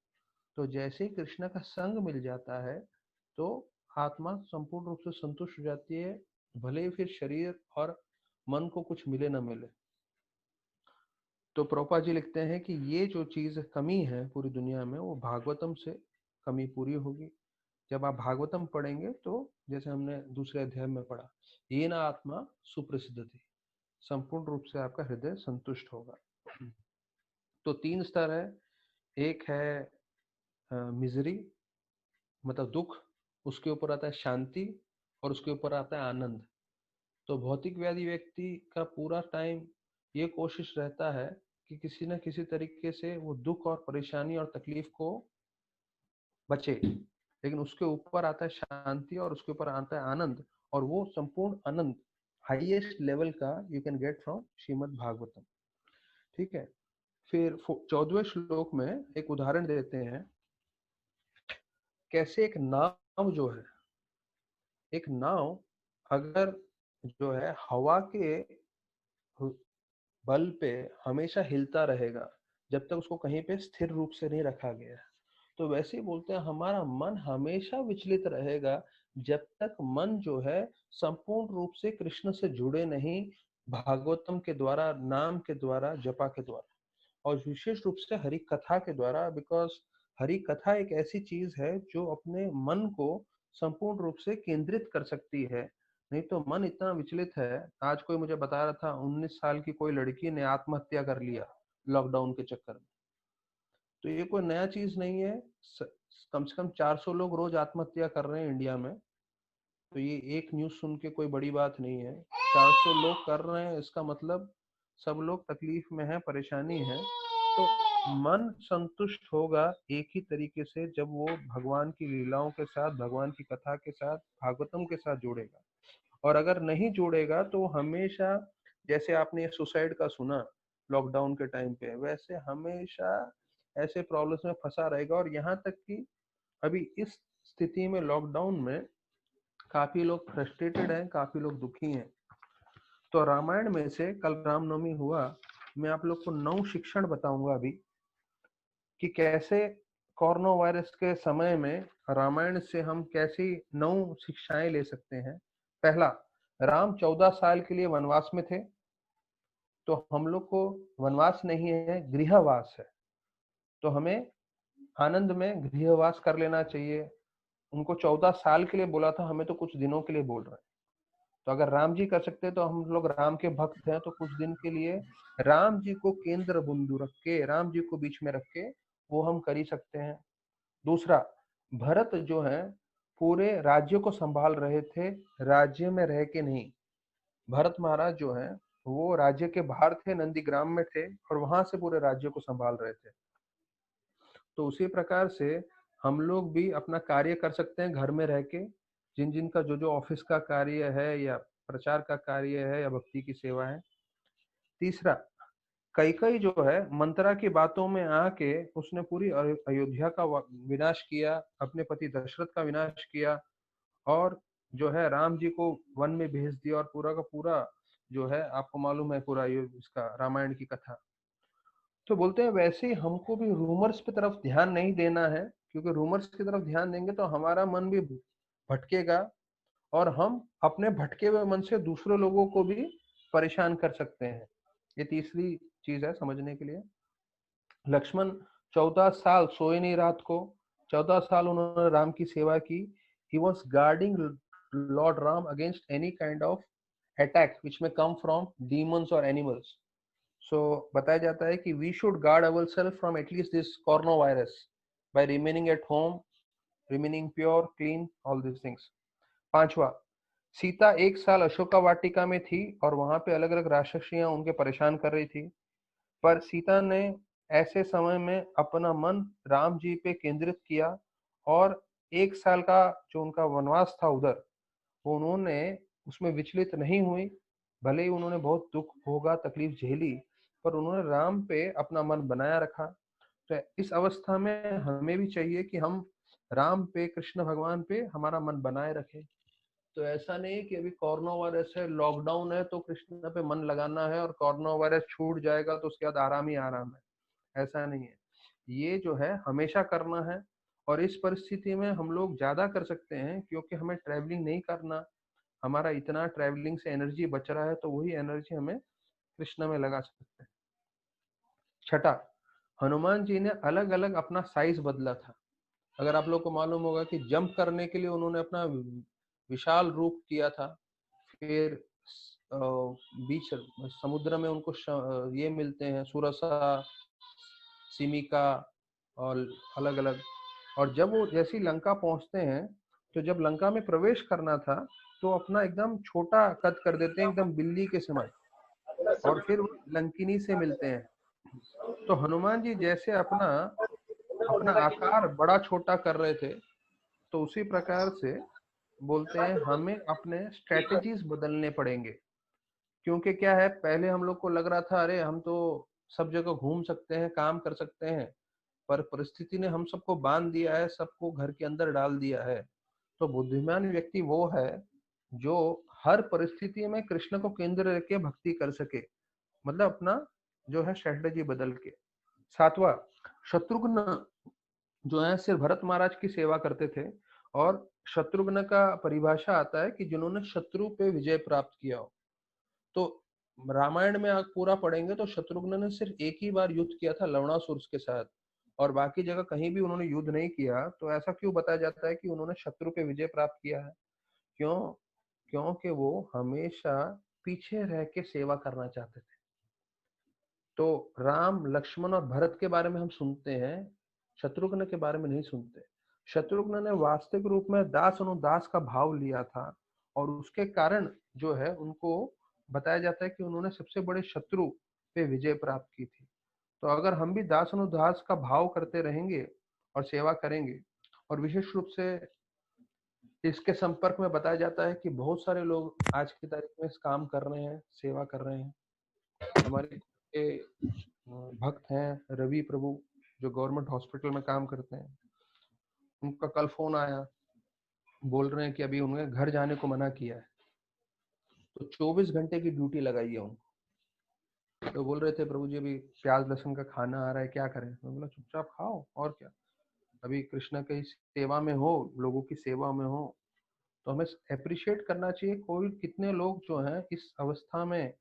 तो जैसे ही कृष्ण का संग मिल जाता है तो आत्मा संपूर्ण रूप से संतुष्ट हो जाती है, भले ही फिर शरीर और मन को कुछ मिले ना मिले। तो प्रभुपाद जी लिखते हैं कि ये जो चीज कमी है पूरी दुनिया में, वो भागवतम से कमी पूरी होगी। जब आप भागवतम पढ़ेंगे तो जैसे हमने दूसरे अध्याय में पढ़ा, ये ना आत्मा सुप्रसिद्ध थी, संपूर्ण रूप से आपका हृदय संतुष्ट होगा। तो 3 स्तर है। एक है मिजरी, मतलब दुख, उसके ऊपर आता है शांति, और उसके ऊपर आता है आनंद। तो भौतिक व्याधि व्यक्ति का पूरा टाइम ये कोशिश रहता है कि किसी न किसी तरीके से वो दुख और परेशानी और तकलीफ को बचे, लेकिन उसके ऊपर आता है शांति और उसके ऊपर आता है आनंद, और वो संपूर्ण आनंद हाईएस्ट लेवल का you can get from Shrimad Bhagavatam. ठीक है। फिर 14वें श्लोक में एक उदाहरण देते हैं, कैसे एक नाव जो है, एक नाव अगर जो है हवा के बल पे हमेशा हिलता रहेगा जब तक उसको कहीं पे स्थिर रूप से नहीं रखा गया है, तो वैसे ही बोलते हैं हमारा मन हमेशा विचलित रहेगा जब तक मन जो है संपूर्ण रूप से कृष्ण से जुड़े नहीं, भागवतम के द्वारा, नाम के द्वारा, जपा के द्वारा, और विशेष रूप से हरि कथा के द्वारा। बिकॉज हरि कथा एक ऐसी चीज है जो अपने मन को संपूर्ण रूप से केंद्रित कर सकती है। नहीं तो मन इतना विचलित है। आज कोई मुझे बता रहा था 19 साल की कोई लड़की ने आत्महत्या कर लिया लॉकडाउन के चक्कर में। तो ये कोई नया चीज नहीं है। कम से कम 400 लोग रोज आत्महत्या कर रहे हैं इंडिया में। तो ये एक न्यूज सुन के कोई बड़ी बात नहीं है। 400 लोग कर रहे हैं, इसका मतलब सब लोग तकलीफ में है, परेशानी है। तो मन संतुष्ट होगा एक ही तरीके से जब वो भगवान की लीलाओं के साथ, भगवान की कथा के साथ, भागवतम के साथ जुड़ेगा। और अगर नहीं जुड़ेगा तो हमेशा, जैसे आपने सुसाइड का सुना लॉकडाउन के टाइम पे, वैसे हमेशा ऐसे प्रॉब्लम्स में फंसा रहेगा। और यहाँ तक कि अभी इस स्थिति में, लॉकडाउन में, काफी लोग फ्रस्ट्रेटेड हैं, काफी लोग दुखी हैं। तो रामायण में से कल रामनवमी हुआ, मैं आप लोग को 9 शिक्षण बताऊंगा अभी कि कैसे कोरोना वायरस के समय में रामायण से हम कैसी 9 शिक्षाएं ले सकते हैं। पहला, राम 14 साल के लिए वनवास में थे, तो हम लोग को वनवास नहीं है, गृहवास है। तो हमें आनंद में गृहवास कर लेना चाहिए। उनको 14 साल के लिए बोला था, हमें तो कुछ दिनों के लिए बोल रहे हैं। तो अगर राम जी कर सकते हैं तो हम लोग राम के भक्त हैं, तो कुछ दिन के लिए राम जी को केंद्र बिंदु रख के, राम जी को बीच में रख के वो हम कर ही सकते हैं। दूसरा, भरत जो है पूरे राज्य को संभाल रहे थे, राज्य में रह के नहीं। भरत महाराज जो है वो राज्य के बाहर थे, नंदीग्राम में थे, और वहां से पूरे राज्य को संभाल रहे थे। तो उसी प्रकार से हम लोग भी अपना कार्य कर सकते हैं घर में रह के। जिन जिन का जो जो ऑफिस का कार्य है, या प्रचार का कार्य है, या भक्ति की सेवा है। तीसरा, कैकई जो है मंत्रा की बातों में आके उसने पूरी अयोध्या का विनाश किया, अपने पति दशरथ का विनाश किया, और जो है राम जी को वन में भेज दिया, और पूरा का पूरा जो है आपको मालूम है पूरा ये इसका रामायण की कथा। तो बोलते हैं वैसे ही हमको भी रूमर्स की तरफ ध्यान नहीं देना है, क्योंकि रूमर्स की तरफ ध्यान देंगे तो हमारा मन भी भटकेगा, और हम अपने भटके हुए मन से दूसरे लोगों को भी परेशान कर सकते हैं। ये तीसरी चीज है समझने के लिए। लक्ष्मण 14 साल सोए नहीं रात को, 14 साल उन्होंने राम की सेवा की। He was guarding Lord Ram against any kind of attack which may come from demons और एनिमल्स। सो बताया जाता है कि we should guard our self from at least this corona virus by remaining at home, remaining pure, clean, all this things. पांचवा, सीता 1 साल अशोका वाटिका में थी, और वहां पे अलग अलग राक्षसियां उनके परेशान कर रही थी। पर सीता ने ऐसे समय में अपना मन राम जी पे केंद्रित किया, और 1 साल का जो उनका वनवास था उधर, वो उन्होंने उसमें विचलित नहीं हुई। भले ही उन्होंने बहुत दुख भोगा, तकलीफ झेली, पर उन्होंने राम पे अपना मन बनाया रखा। तो इस अवस्था में हमें भी चाहिए कि हम राम पे, कृष्ण भगवान पे हमारा मन बनाए रखें। तो ऐसा नहीं है कि अभी कोरोना वायरस है, लॉकडाउन है, तो कृष्ण पे मन लगाना है, और कोरोना वायरस छूट जाएगा तो उसके बाद आराम ही आराम है। ऐसा नहीं है, ये जो है हमेशा करना है। और इस परिस्थिति में हम लोग ज्यादा कर सकते हैं क्योंकि हमें ट्रैवलिंग नहीं करना, हमारा इतना ट्रैवलिंग से एनर्जी बच रहा है तो वही एनर्जी हमें कृष्ण में लगा सकते हैं। छठा, हनुमान जी ने अलग अलग अपना साइज बदला था। अगर आप लोग को मालूम होगा कि जंप करने के लिए उन्होंने अपना विशाल रूप किया था, फिर बीच समुद्र में उनको ये मिलते हैं सुरसा, सिमिका और अलग अलग। और जब वो जैसी लंका पहुंचते हैं तो जब लंका में प्रवेश करना था तो अपना एकदम छोटा कद कर देते हैं, एकदम बिल्ली के समान, और फिर लंकिनी से मिलते हैं। तो हनुमान जी जैसे अपना अपना आकार बड़ा छोटा कर रहे थे, तो उसी प्रकार से बोलते हैं हमें अपने स्ट्रेटेजीज बदलने पड़ेंगे। क्योंकि क्या है, पहले हम लोग को लग रहा था अरे हम तो सब जगह घूम सकते हैं, काम कर सकते हैं, पर परिस्थिति ने हम सबको बांध दिया है, सबको घर के अंदर डाल दिया है। तो बुद्धिमान व्यक्ति वो है जो हर परिस्थिति में कृष्ण को केंद्र रख के भक्ति कर सके, मतलब अपना जो है स्ट्रेटेजी बदल के। सातवां, शत्रुघ्न जो है सिर्फ भरत महाराज की सेवा करते थे, और शत्रुघ्न का परिभाषा आता है कि जिन्होंने शत्रु पे विजय प्राप्त किया हो। तो रामायण में आप पूरा पढ़ेंगे तो शत्रुघ्न ने सिर्फ एक ही बार युद्ध किया था लवणासुर के साथ, और बाकी जगह कहीं भी उन्होंने युद्ध नहीं किया। तो ऐसा क्यों बताया जाता है कि उन्होंने शत्रु पे विजय प्राप्त किया है? क्यों? क्योंकि वो हमेशा पीछे रह के सेवा करना चाहते थे। तो राम, लक्ष्मण और भरत के बारे में हम सुनते हैं, शत्रुघ्न के बारे में नहीं सुनते। शत्रुघ्न ने वास्तविक रूप में दास अनुदास का भाव लिया था, और उसके कारण जो है उनको बताया जाता है कि उन्होंने सबसे बड़े शत्रु पे विजय प्राप्त की थी। तो अगर हम भी दास अनुदास का भाव करते रहेंगे और सेवा करेंगे, और विशेष रूप से इसके संपर्क में बताया जाता है कि बहुत सारे लोग आज की तारीख में इस काम कर रहे हैं, सेवा कर रहे हैं। हमारे के भक्त हैं रवि प्रभु, जो गवर्नमेंट हॉस्पिटल में काम करते हैं। उनका कल फोन आया, बोल रहे हैं कि अभी उन्हें घर जाने को मना किया है, तो 24 घंटे की ड्यूटी लगाई है उनको। तो बोल रहे थे प्रभु जी अभी प्याज लहसुन का खाना आ रहा है, क्या करें? मैं बोला चुपचाप खाओ, और क्या। अभी कृष्ण की सेवा में हो, लोगों की सेवा में हो, तो हमें अप्रिशिएट करना चाहिए। कोई कितने लोग जो हैं इस अवस्था में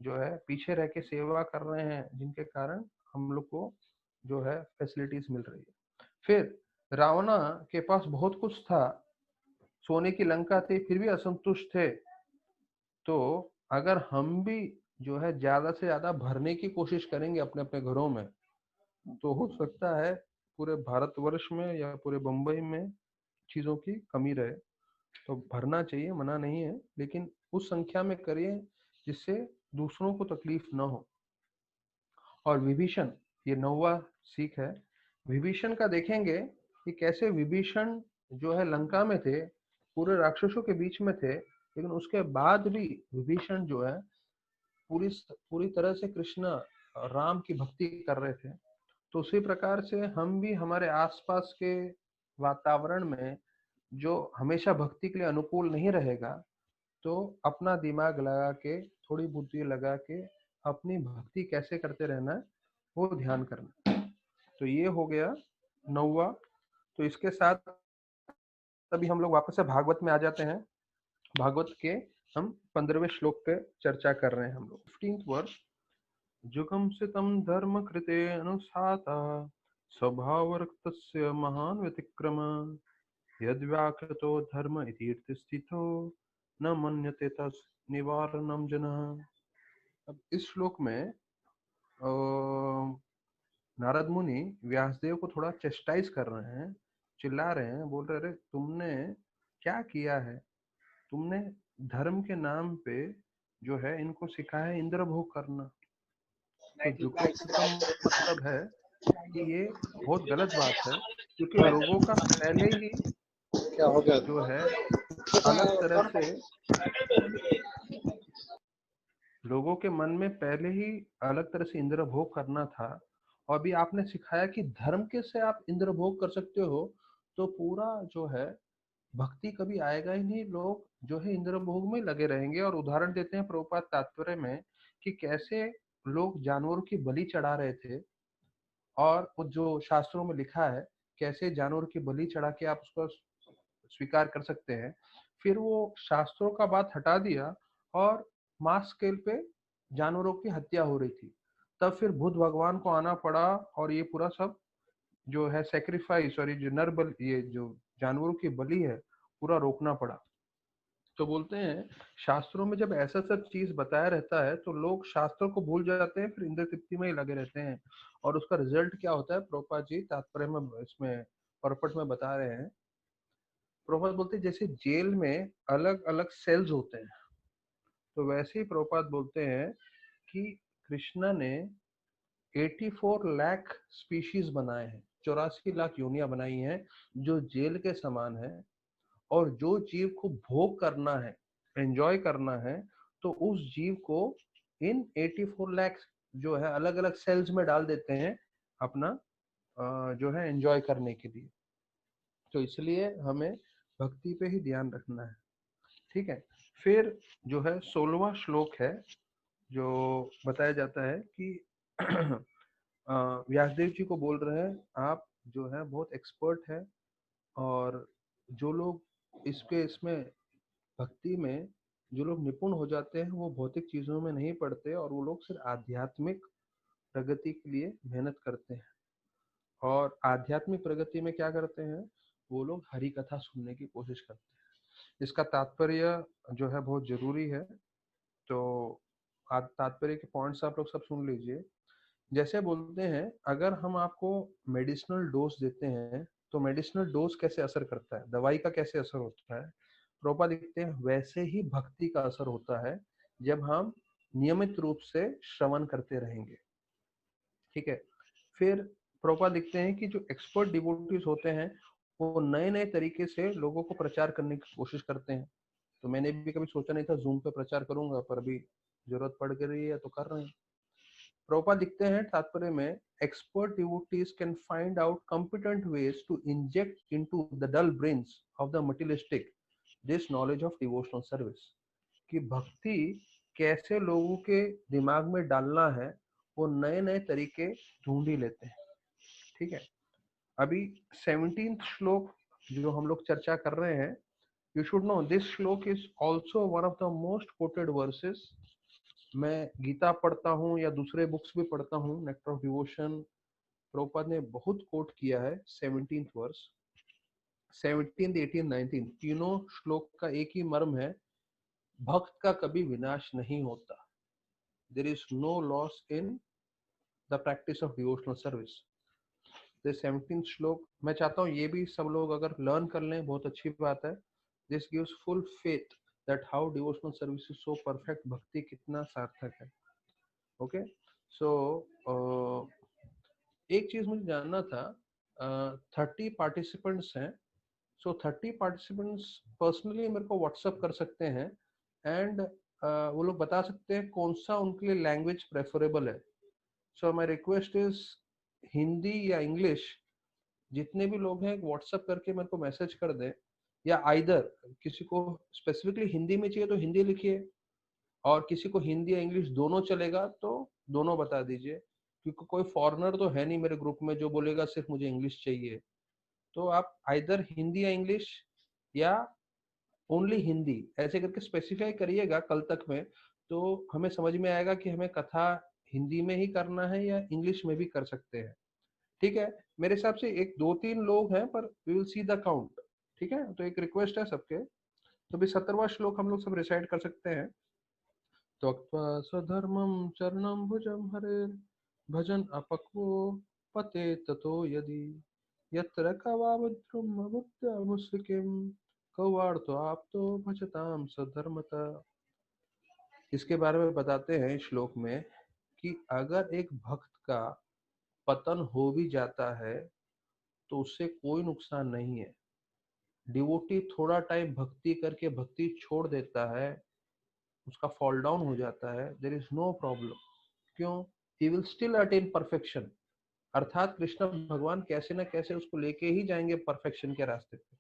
जो है पीछे रह के सेवा कर रहे हैं, जिनके कारण हम लोग को जो है फैसिलिटीज मिल रही है। फिर रावणा के पास बहुत कुछ था, सोने की लंका थी, फिर भी असंतुष्ट थे। तो अगर हम भी जो है ज्यादा से ज्यादा भरने की कोशिश करेंगे अपने अपने घरों में, तो हो सकता है पूरे भारतवर्ष में या पूरे बम्बई में चीजों की कमी रहे। तो भरना चाहिए, मना नहीं है, लेकिन उस संख्या में करिए जिससे दूसरों को तकलीफ न हो। और विभीषण, ये 9वां सीख है। विभीषण का देखेंगे कि कैसे विभीषण जो है लंका में थे, पूरे राक्षसों के बीच में थे, लेकिन उसके बाद भी विभीषण जो है पूरी पूरी तरह से कृष्ण राम की भक्ति कर रहे थे। तो उसी प्रकार से हम भी हमारे आसपास के वातावरण में जो हमेशा भक्ति के लिए अनुकूल नहीं रहेगा, तो अपना दिमाग लगा के, थोड़ी बुद्धि लगा के अपनी भक्ति कैसे करते रहना है वो ध्यान करना। तो ये हो गया 9वां। तो इसके साथ अभी हम लोग वापस से भागवत में आ जाते हैं। भागवत के हम 15वें श्लोक पे चर्चा कर रहे हैं हम लोग। 15th वर्ष, जुगम सितम धर्म कृते अनुसाता स्वभावरक्तस्य महान व्यतिक्रम यद्व्याकृतो धर्म इति स्थितो न मन्यते तस् निवारणम जनः। अब इस श्लोक में नारद मुनि व्यासदेव को थोड़ा चेस्टाइज कर रहे हैं, चिल्ला रहे हैं, बोल रहे तुमने क्या किया है? तुमने धर्म के नाम पे जो है इनको सिखाया है इंद्र भोग करना। तो जुगम सितम मतलब है कि ये बहुत गलत बात है, क्योंकि लोगों का पहले ही क्या हो गया? जो है अलग तरह से, लोगों के मन में पहले ही अलग तरह से इंद्र भोग करना था। और अभी आपने सिखाया कि धर्म के से आप इंद्र भोग कर सकते हो, तो पूरा जो है भक्ति कभी आएगा ही नहीं, लोग जो है इंद्र भोग में लगे रहेंगे। और उदाहरण देते हैं प्रभुपाद तात्पर्य में कि कैसे लोग जानवरों की बलि चढ़ा रहे थे, और वो जो शास्त्रों में लिखा है कैसे जानवर की बलि चढ़ा के आप उसको स्वीकार कर सकते हैं। फिर वो शास्त्रों का बात हटा दिया और मास स्केल पे जानवरों की हत्या हो रही थी। तब फिर बुद्ध भगवान को आना पड़ा और ये पूरा सब जो है सेक्रीफाइस और ये जो नर बलि, ये जो जानवरों की बलि है, पूरा रोकना पड़ा। तो बोलते हैं शास्त्रों में जब ऐसा सब चीज बताया रहता है तो लोग शास्त्रों को भूल जाते हैं, फिर इंद्र तृप्ति में ही लगे रहते हैं। और उसका रिजल्ट क्या होता है, प्रभुपाद जी तात्पर्य में इसमें परपट में बता रहे हैं। प्रभुपाद बोलते हैं जैसे जेल में अलग अलग सेल्स होते हैं, तो वैसे ही प्रभुपाद बोलते हैं कि कृष्णा ने 84 लाख स्पीशीज बनाए हैं, 84 लाख योनियां बनाई हैं जो जेल के समान है। और जो जीव को भोग करना है, एंजॉय करना है, तो उस जीव को इन 84 लाख जो है अलग अलग सेल्स में डाल देते हैं अपना जो है एंजॉय करने के लिए। तो इसलिए हमें भक्ति पे ही ध्यान रखना है। ठीक है। फिर जो है 16वां श्लोक है, जो बताया जाता है कि व्यासदेव जी को बोल रहे हैं आप जो है बहुत एक्सपर्ट है, और जो लोग इसमें भक्ति में जो लोग निपुण हो जाते हैं वो भौतिक चीजों में नहीं पड़ते, और वो लोग सिर्फ आध्यात्मिक प्रगति के लिए मेहनत करते हैं। और आध्यात्मिक प्रगति में क्या करते हैं, वो लोग हरि कथा सुनने की कोशिश करते हैं। इसका तात्पर्य जो है बहुत जरूरी है। तो तात्पर्य के पॉइंट्स आप लोग सब सुन लीजिए। जैसे बोलते हैं अगर हम आपको मेडिसिनल डोज देते हैं तो मेडिसिनल डोज कैसे असर करता है, दवाई का कैसे असर होता है, प्रोपा दिखते हैं वैसे ही भक्ति का असर होता है जब हम नियमित रूप से श्रवण करते रहेंगे। ठीक है। फिर प्रोपा दिखते हैं कि जो एक्सपर्ट डिवोटीज होते हैं वो नए नए तरीके से लोगों को प्रचार करने की कोशिश करते हैं। तो मैंने भी कभी सोचा नहीं था जूम पे प्रचार करूंगा, पर अभी जरूरत पड़ गई है तो कर रहे हैं। प्रभुपाद दिखते हैं तात्पर्य में, expert devotees can find out competent ways to inject into the dull brains of the materialistic this knowledge of devotional service। कि भक्ति कैसे लोगों के दिमाग में डालना है, वो नए नए तरीके ढूंढ ही लेते हैं। ठीक है। अभी 17th श्लोक जो हम लोग चर्चा कर रहे हैं, यू शुड नो दिस श्लोक is also one of the most coated versus. मैं गीता पढ़ता हूँ या दूसरे बुक्स भी पढ़ता हूँ, नेक्टर ऑफ डिवोशन, प्रभुपाद ने बहुत कोट किया है 17th वर्स। 17, 18, 19 तीनों श्लोक का एक ही मर्म है, भक्त का कभी विनाश नहीं होता। There is no loss in the practice of devotional service. ये 17 श्लोक मैं चाहता हूँ ये भी सब लोग अगर लर्न कर लें, बहुत अच्छी बात है। This gives full faith that how devotional service is so perfect, भक्ति कितना सार्थक है। ओके। सो एक चीज मुझे जानना था, 30 पार्टिसिपेंट्स हैं, सो 30 पार्टिसिपेंट्स पर्सनली मेरे को व्हाट्सअप कर सकते हैं, एंड वो लोग बता सकते हैं कौन सा उनके लिए लैंग्वेज प्रेफरेबल है। So my request is Hindi या इंग्लिश, जितने भी लोग हैं व्हाट्सअप करके मेरे को मैसेज कर दें, या आइदर किसी को स्पेसिफिकली हिंदी में चाहिए तो हिंदी लिखिए, और किसी को हिंदी या इंग्लिश दोनों चलेगा तो दोनों बता दीजिए, क्योंकि कोई फॉरेनर तो है नहीं मेरे ग्रुप में जो बोलेगा सिर्फ मुझे इंग्लिश चाहिए। तो आप आइदर हिंदी या इंग्लिश या ओनली हिंदी ऐसे करके स्पेसिफाई करिएगा कल तक में, तो हमें समझ में आएगा कि हमें कथा हिंदी में ही करना है या इंग्लिश में भी कर सकते हैं। ठीक है। मेरे हिसाब से एक दो तीन लोग हैं, पर we will see the count. ठीक है। तो एक रिक्वेस्ट है सबके, तो भी 17वां श्लोक हम लोग सब रिसाइड कर सकते हैं। त्यक्त्वा स्वधर्मं चरणं भुजं हरेर् भजन अपक्वो पते ततो यदि यत्र कवावद्रुमवद्यामुस्लिकिं कौवार्तो आप्तो भजताम सधर्मता। इसके बारे में बताते हैं इस श्लोक में कि अगर एक भक्त का पतन हो भी जाता है तो उससे कोई नुकसान नहीं है। डिवोटी थोड़ा टाइम भक्ति करके भक्ति छोड़ देता है, उसका फॉल डाउन हो जाता है, देयर इज नो प्रॉब्लम। क्यों? He will still attain perfection, अर्थात कृष्ण भगवान कैसे न कैसे उसको लेके ही जाएंगे परफेक्शन के रास्ते पे।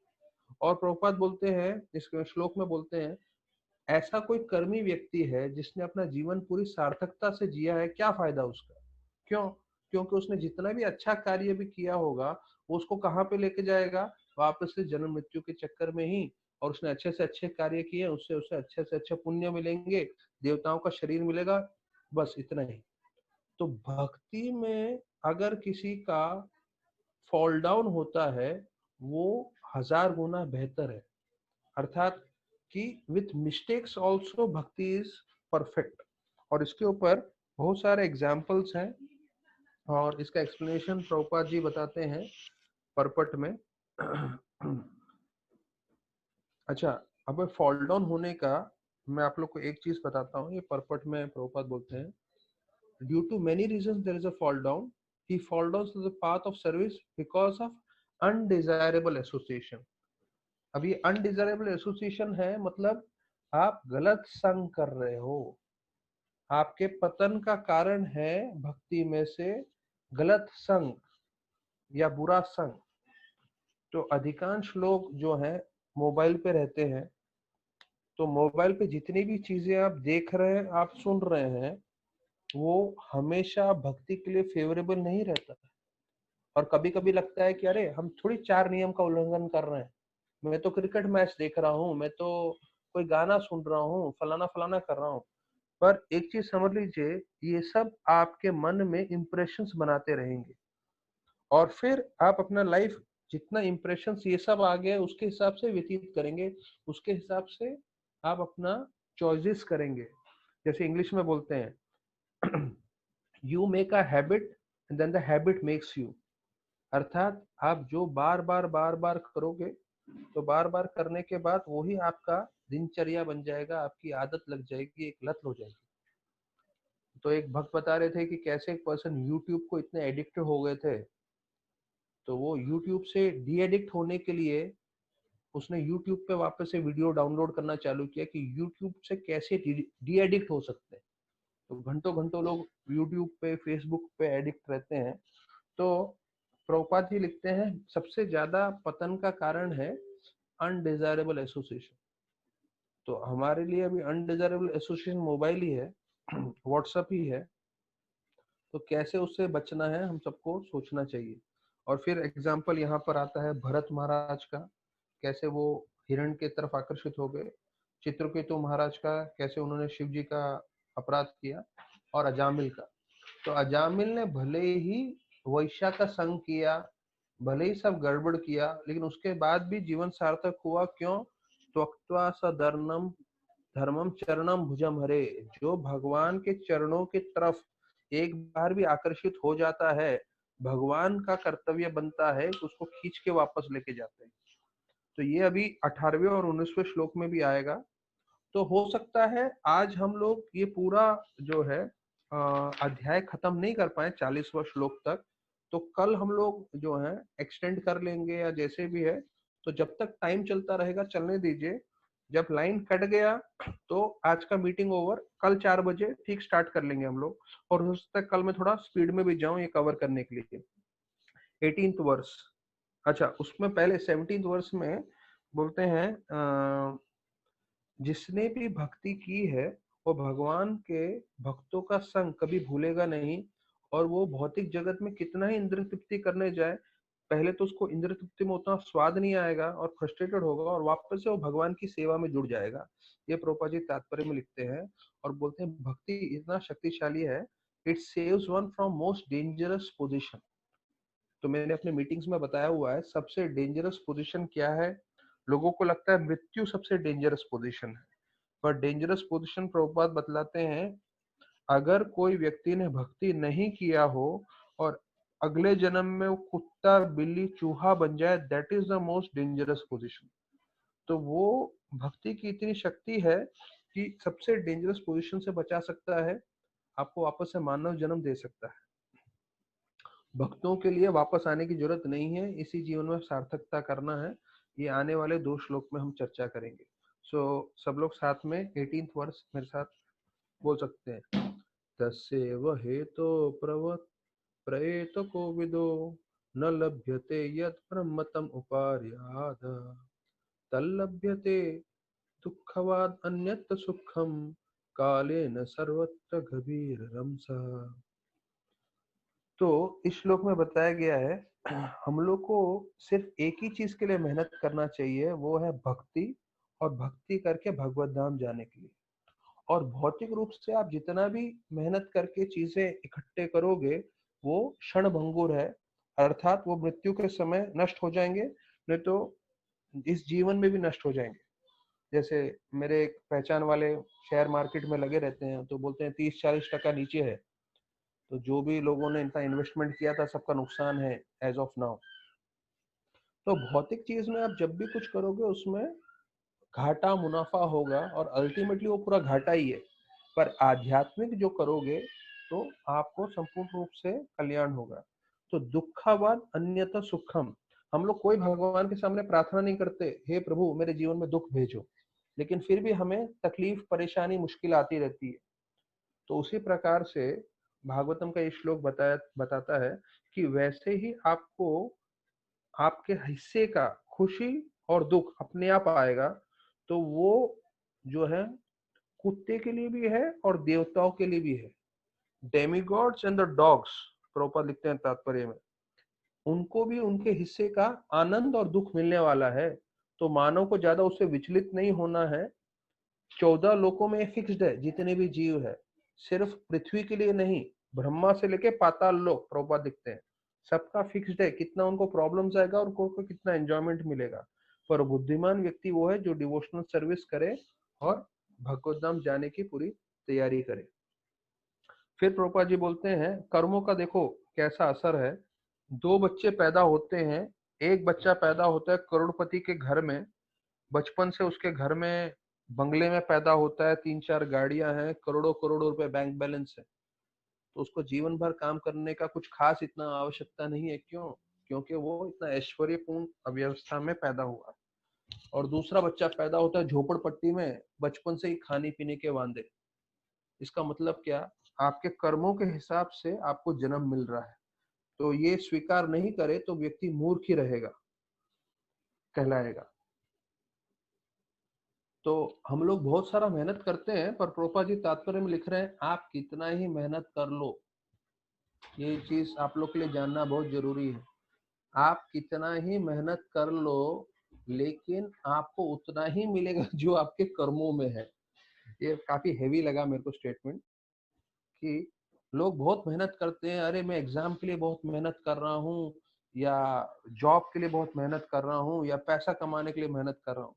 और प्रभुपाद बोलते हैं इस श्लोक में, बोलते हैं ऐसा कोई कर्मी व्यक्ति है जिसने अपना जीवन पूरी सार्थकता से जिया है, क्या फायदा उसका? क्यों? क्योंकि उसने जितना भी अच्छा कार्य भी किया होगा वो उसको कहाँ पे लेके जाएगा, वापस से जन्म मृत्यु के चक्कर में ही और उसने अच्छे से अच्छे कार्य किए, उससे उसे अच्छे से अच्छे पुण्य मिलेंगे, देवताओं का शरीर मिलेगा, बस इतना ही। तो भक्ति में अगर किसी का फॉल डाउन होता है वो 1000 गुना बेहतर है। अर्थात कि विथ मिस्टेक्स ऑल्सो भक्ति इज परफेक्ट। और इसके ऊपर बहुत सारे एग्जाम्पल्स हैं और इसका एक्सप्लेनेशन प्रभुपाद जी बताते हैं परपट में। अच्छा, अब फॉल डाउन होने का मैं आप लोग को एक चीज बताता हूँ। ये परपट में प्रभुपाद बोलते हैं, due to many reasons there is a fall down, he fall down to the path of service because of undesirable association. अब ये अनडिजायरेबल एसोसिएशन है, मतलब आप गलत संग कर रहे हो। आपके पतन का कारण है भक्ति में से गलत संग या बुरा संग। तो अधिकांश लोग जो है मोबाइल पे रहते हैं, तो मोबाइल पे जितनी भी चीजें आप देख रहे हैं, आप सुन रहे हैं, वो हमेशा भक्ति के लिए फेवरेबल नहीं रहता। और कभी कभी लगता है कि अरे हम थोड़ी 4 नियम का उल्लंघन कर रहे हैं, मैं तो क्रिकेट मैच देख रहा हूँ, मैं तो कोई गाना सुन रहा हूँ, फलाना फलाना कर रहा हूँ। पर एक चीज समझ लीजिए, ये सब आपके मन में इंप्रेशंस बनाते रहेंगे और फिर आप अपना लाइफ जितना इंप्रेशंस ये सब आ गया उसके हिसाब से व्यतीत करेंगे, उसके हिसाब से आप अपना चॉइसेस करेंगे। जैसे इंग्लिश में बोलते हैं you make a habit and then the habit makes you. अर्थात आप जो बार बार करोगे, तो बार बार करने के बाद वही आपका दिनचर्या बन जाएगा, आपकी आदत लग जाएगी, एक लत हो जाएगी। तो एक भक्त बता रहे थे कि कैसे एक पर्सन यूट्यूब को इतने एडिक्टेड हो गए थे, तो वो यूट्यूब से डी एडिक्ट होने के लिए उसने यूट्यूब पे वापस से वीडियो डाउनलोड करना चालू किया कि यूट्यूब से कैसे डी एडिक्ट हो सकते हैं। तो घंटों घंटों लोग यूट्यूब पे फेसबुक पे एडिक्ट रहते हैं। तो प्रभुपाद जी लिखते हैं सबसे ज्यादा पतन का कारण है अनडिजायरेबल एसोसिएशन। तो हमारे लिए अभी अनडिजायरेबल एसोसिएशन मोबाइल ही है, व्हाट्सएप ही है। तो कैसे उससे बचना है हम सबको सोचना चाहिए। और फिर एग्जाम्पल यहाँ पर आता है भरत महाराज का, कैसे वो हिरण के तरफ आकर्षित हो गए। चित्रकेतु महाराज का, कैसे उन्होंने शिव जी का अपराध किया। और अजामिल का, तो अजामिल ने भले ही वैश्या का संग किया, भले ही सब गड़बड़ किया, लेकिन उसके बाद भी जीवन सार्थक हुआ। क्यों? त्वक्त्वा सदर्नम धर्मम चरणम भुजम हरे। जो भगवान के चरणों की तरफ एक बार भी आकर्षित हो जाता है, भगवान का कर्तव्य बनता है कि उसको खींच के वापस लेके जाते हैं। तो ये अभी 18वें और 19वें श्लोक में भी आएगा। तो हो सकता है आज हम लोग ये पूरा जो है अध्याय खत्म नहीं कर पाए 40वां श्लोक तक, तो कल हम लोग जो है एक्सटेंड कर लेंगे या जैसे भी है। तो जब तक टाइम चलता रहेगा चलने दीजिए, जब लाइन कट गया तो आज का मीटिंग ओवर, कल 4 बजे ठीक स्टार्ट कर लेंगे हम लोग। और हो सकता है कल मैं थोड़ा स्पीड में भी जाऊं ये कवर करने के लिए। 18th वर्ष, अच्छा उसमें पहले 17th वर्ष में बोलते हैं जिसने भी भक्ति की है वो भगवान के भक्तों का संग कभी भूलेगा नहीं। और वो भौतिक जगत में कितना ही इंद्र तृप्ति करने जाए, पहले तो उसको इंद्र तृप्ति में उतना स्वाद नहीं आएगा और फ्रस्ट्रेटेड होगा और वापस से वो भगवान की सेवा में जुड़ जाएगा। ये प्रभुपाद जी तात्पर्य में लिखते हैं और बोलते हैं भक्ति इतना शक्तिशाली है, it saves one from most dangerous position. तो मैंने अपने मीटिंग्स में बताया हुआ है सबसे डेंजरस पोजीशन क्या है। लोगों को लगता है मृत्यु सबसे डेंजरस पोजीशन है, पर डेंजरस पोजीशन प्रभुपाद बतलाते हैं अगर कोई व्यक्ति ने भक्ति नहीं किया हो और अगले जन्म में वो कुत्ता बिल्ली चूहा बन जाए, that is the most dangerous position. तो वो भक्ति की इतनी शक्ति है कि सबसे डेंजरस पोजीशन से बचा सकता है, आपको वापस से मानव जन्म दे सकता है। भक्तों के लिए वापस आने की जरूरत नहीं है, इसी जीवन में सार्थकता करना है। ये आने वाले 2 श्लोक में हम चर्चा करेंगे। सब लोग साथ में 18th वर्ष मेरे साथ बोल सकते हैं। तस्यैव हेतो प्रयेत कोविदो न लभ्यते यत् ब्रह्मतम उपार्याद तल्लभ्यते दुःखवाद अन्यत् सुखम कालेन सर्वत्र गभीरम सा। तो इस श्लोक में बताया गया है हम लोग को सिर्फ एक ही चीज के लिए मेहनत करना चाहिए, वो है भक्ति। और भक्ति करके भगवत धाम जाने के लिए। और भौतिक रूप से आप जितना भी मेहनत करके चीजें इकट्ठे करोगे वो क्षण भंगुर है, अर्थात वो मृत्यु के समय नष्ट हो जाएंगे, नहीं तो इस जीवन में भी नष्ट हो जाएंगे। जैसे मेरे एक पहचान वाले शेयर मार्केट में लगे रहते हैं, तो बोलते हैं 30-40% नीचे है, तो जो भी लोगों ने इनका इन्वेस्टमेंट किया था सबका नुकसान है एज ऑफ नाउ। तो भौतिक चीज में आप जब भी कुछ करोगे उसमें घाटा मुनाफा होगा और अल्टीमेटली वो पूरा घाटा ही है। पर आध्यात्मिक जो करोगे तो आपको संपूर्ण रूप से कल्याण होगा। तो दुखवाद अन्यथा सुखम। हम लोग कोई भगवान के सामने प्रार्थना नहीं करते हे प्रभु मेरे जीवन में दुख भेजो, लेकिन फिर भी हमें तकलीफ परेशानी मुश्किल आती रहती है। तो उसी प्रकार से भागवतम का ये श्लोक बताता है कि वैसे ही आपको आपके हिस्से का खुशी और दुख अपने आप आएगा। तो वो जो है कुत्ते के लिए भी है और देवताओं के लिए भी है। Demigods and the dogs, Prabhupada लिखते हैं तात्पर्य में, उनको भी उनके हिस्से का आनंद और दुख मिलने वाला है। तो मानव को ज्यादा उससे विचलित नहीं होना है। 14 लोकों में फिक्स्ड है जितने भी जीव है, सिर्फ पृथ्वी के लिए नहीं, ब्रह्मा से लेके पाताल लोक, प्रभुपाद दिखते हैं, सबका फिक्स्ड है कितना उनको प्रॉब्लम्स आएगा और उनको कितना एंजॉयमेंट मिलेगा। पर बुद्धिमान व्यक्ति वो है जो डिवोशनल सर्विस करे और भगवत धाम जाने की पूरी तैयारी करे। फिर प्रभुपाद जी बोलते हैं कर्मों का देखो कैसा असर है। 2 बच्चे पैदा होते हैं, एक बच्चा पैदा होता है करोड़पति के घर में, बचपन से उसके घर में बंगले में पैदा होता है, 3-4 गाड़ियां हैं, करोड़ों करोड़ों रुपए बैंक बैलेंस है, तो उसको जीवन भर काम करने का कुछ खास इतना आवश्यकता नहीं है। क्यों? क्योंकि वो इतना ऐश्वर्यपूर्ण अव्यवस्था में पैदा हुआ। और दूसरा बच्चा पैदा होता है झोपड़पट्टी में, बचपन से ही खाने पीने के वांदे। इसका मतलब क्या? आपके कर्मों के हिसाब से आपको जन्म मिल रहा है। तो ये स्वीकार नहीं करे तो व्यक्ति मूर्ख ही रहेगा, कहलाएगा। तो हम लोग बहुत सारा मेहनत करते हैं, पर प्रोपा जी तात्पर्य में लिख रहे हैं आप कितना ही मेहनत कर लो, ये चीज आप लोग के लिए जानना बहुत जरूरी है। आप कितना ही मेहनत कर लो लेकिन आपको उतना ही मिलेगा जो आपके कर्मों में है। ये काफी हेवी लगा मेरे को स्टेटमेंट, कि लोग बहुत मेहनत करते हैं, अरे मैं एग्जाम के लिए बहुत मेहनत कर रहा हूँ, या जॉब के लिए बहुत मेहनत कर रहा हूँ, या पैसा कमाने के लिए मेहनत कर रहा हूँ।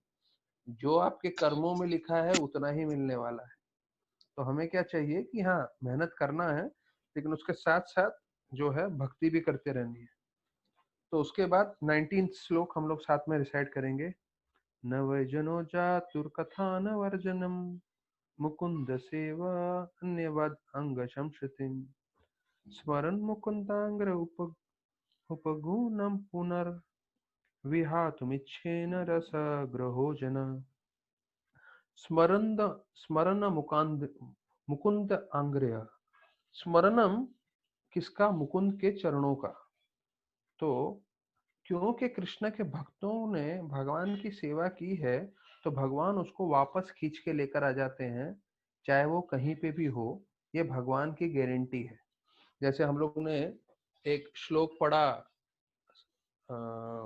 जो आपके कर्मों में लिखा है उतना ही मिलने वाला है। तो हमें क्या चाहिए कि हाँ मेहनत करना है, लेकिन उसके साथ साथ जो है भक्ति भी करते रहनी है। तो उसके बाद 19 श्लोक हम लोग साथ में रिसाइट करेंगे। न वैजनो जातुर्कथा न वर्जनम मुकुंद सेवा अन्यवद अंग संश्रुतिम स्मरन मुकुंदांग्र उपगुणम पुनर्विहातुमिच्छेन रसग्रहोजन स्मरन स्मरण मुकुंद आंग्रय। स्मरणम किसका? मुकुंद के चरणों का। तो क्योंकि कृष्ण के भक्तों ने भगवान की सेवा की है, तो भगवान उसको वापस खींच के लेकर आ जाते हैं, चाहे वो कहीं पे भी हो। ये भगवान की गारंटी है। जैसे हम लोग ने एक श्लोक पढ़ा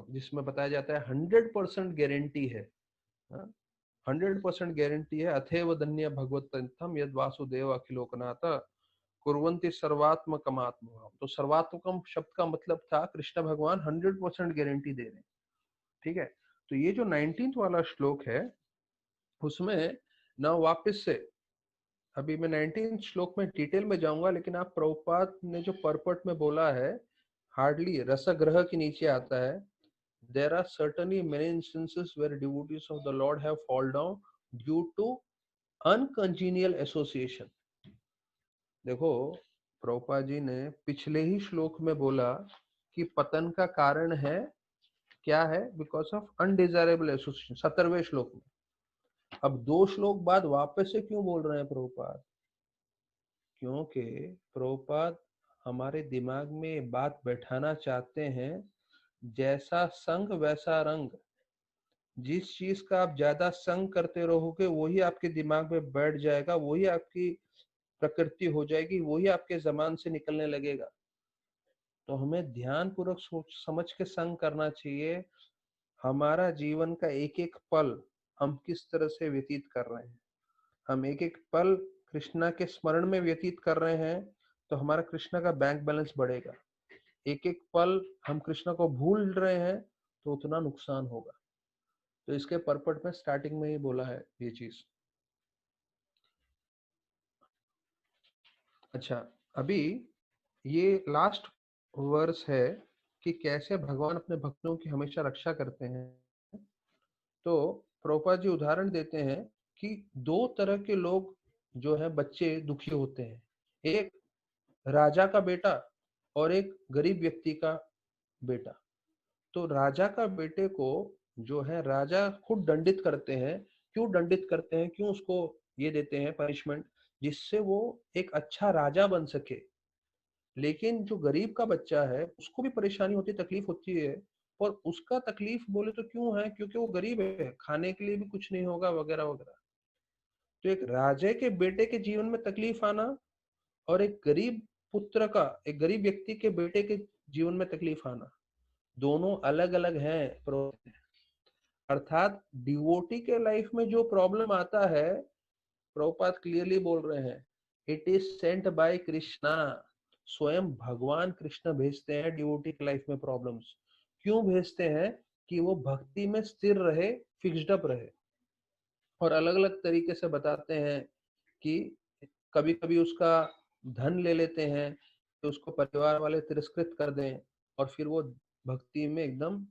जिसमें बताया जाता है 100% गारंटी है, 100% गारंटी है। अथेव धन्य भगवत यद वासुदेव अखिलोकनाथ कुर्वन्ति सर्वात्मकमात्म। तो सर्वात्मकम शब्द का मतलब था कृष्ण भगवान 100% गारंटी दे रहे हैं। ठीक है। तो ये जो 19th वाला श्लोक है उसमें ना वापस से, अभी मैं 19 श्लोक में डिटेल में जाऊंगा, लेकिन आप प्रभुपाद ने जो परपट में बोला है हार्डली रसग्रह के नीचे आता है। There are certainly many instances where devotees of the Lord have fallen down due to uncongenial association. देखो प्रभुपाद जी ने पिछले ही श्लोक में बोला कि पतन का कारण है क्या है? बिकॉज ऑफ अनडिजायरेबल एसोसिएशन, 17वें श्लोक में। अब 2 श्लोक बाद वापस से क्यों बोल रहे हैं प्रभुपाद? क्योंकि प्रभुपाद हमारे दिमाग में बात बैठाना चाहते हैं, जैसा संग वैसा रंग। जिस चीज का आप ज्यादा संग करते रहोगे वही आपके दिमाग में बैठ जाएगा, वही आपकी प्रकृति हो जाएगी, वही आपके जबान से निकलने लगेगा। तो हमें ध्यान पूर्वक सोच समझ के संग करना चाहिए। हमारा जीवन का एक एक पल हम किस तरह से व्यतीत कर रहे हैं। हम एक एक पल कृष्णा के स्मरण में व्यतीत कर रहे हैं तो हमारा कृष्णा का बैंक बैलेंस बढ़ेगा। एक एक पल हम कृष्णा को भूल रहे हैं तो उतना नुकसान होगा। तो इसके पर्पट में स्टार्टिंग में ही बोला है ये चीज। अच्छा, अभी ये लास्ट वर्स है कि कैसे भगवान अपने भक्तों की हमेशा रक्षा करते हैं। तो प्रभुपाद जी उदाहरण देते हैं कि दो तरह के लोग जो है बच्चे दुखी होते हैं। एक राजा का बेटा और एक गरीब व्यक्ति का बेटा। तो राजा का बेटे को जो है राजा खुद दंडित करते हैं। क्यों दंडित करते हैं, क्यों उसको ये देते हैं पनिशमेंट, जिससे वो एक अच्छा राजा बन सके। लेकिन जो गरीब का बच्चा है उसको भी परेशानी होती, तकलीफ होती है। और उसका तकलीफ बोले तो क्यों है, क्योंकि वो गरीब है, खाने के लिए भी कुछ नहीं होगा वगैरह वगैरह। तो एक राजे के बेटे के जीवन में तकलीफ आना और एक गरीब पुत्र का, एक गरीब व्यक्ति के बेटे के जीवन में तकलीफ आना, दोनों अलग अलग हैं। अर्थात डिवोटी के लाइफ में जो प्रॉब्लम आता है, प्रभुपाद क्लियरली बोल रहे हैं, it is sent by Krishna. स्वयं भगवान कृष्ण भेजते हैं डिवोटी की लाइफ में प्रॉब्लम्स। क्यों भेजते हैं? कि वो भक्ति में स्थिर रहे, फिक्स्ड अप रहे। और अलग अलग तरीके से बताते हैं कि कभी कभी उसका धन ले लेते हैं तो उसको परिवार वाले तिरस्कृत कर दें और फिर वो भक्ति में एकदम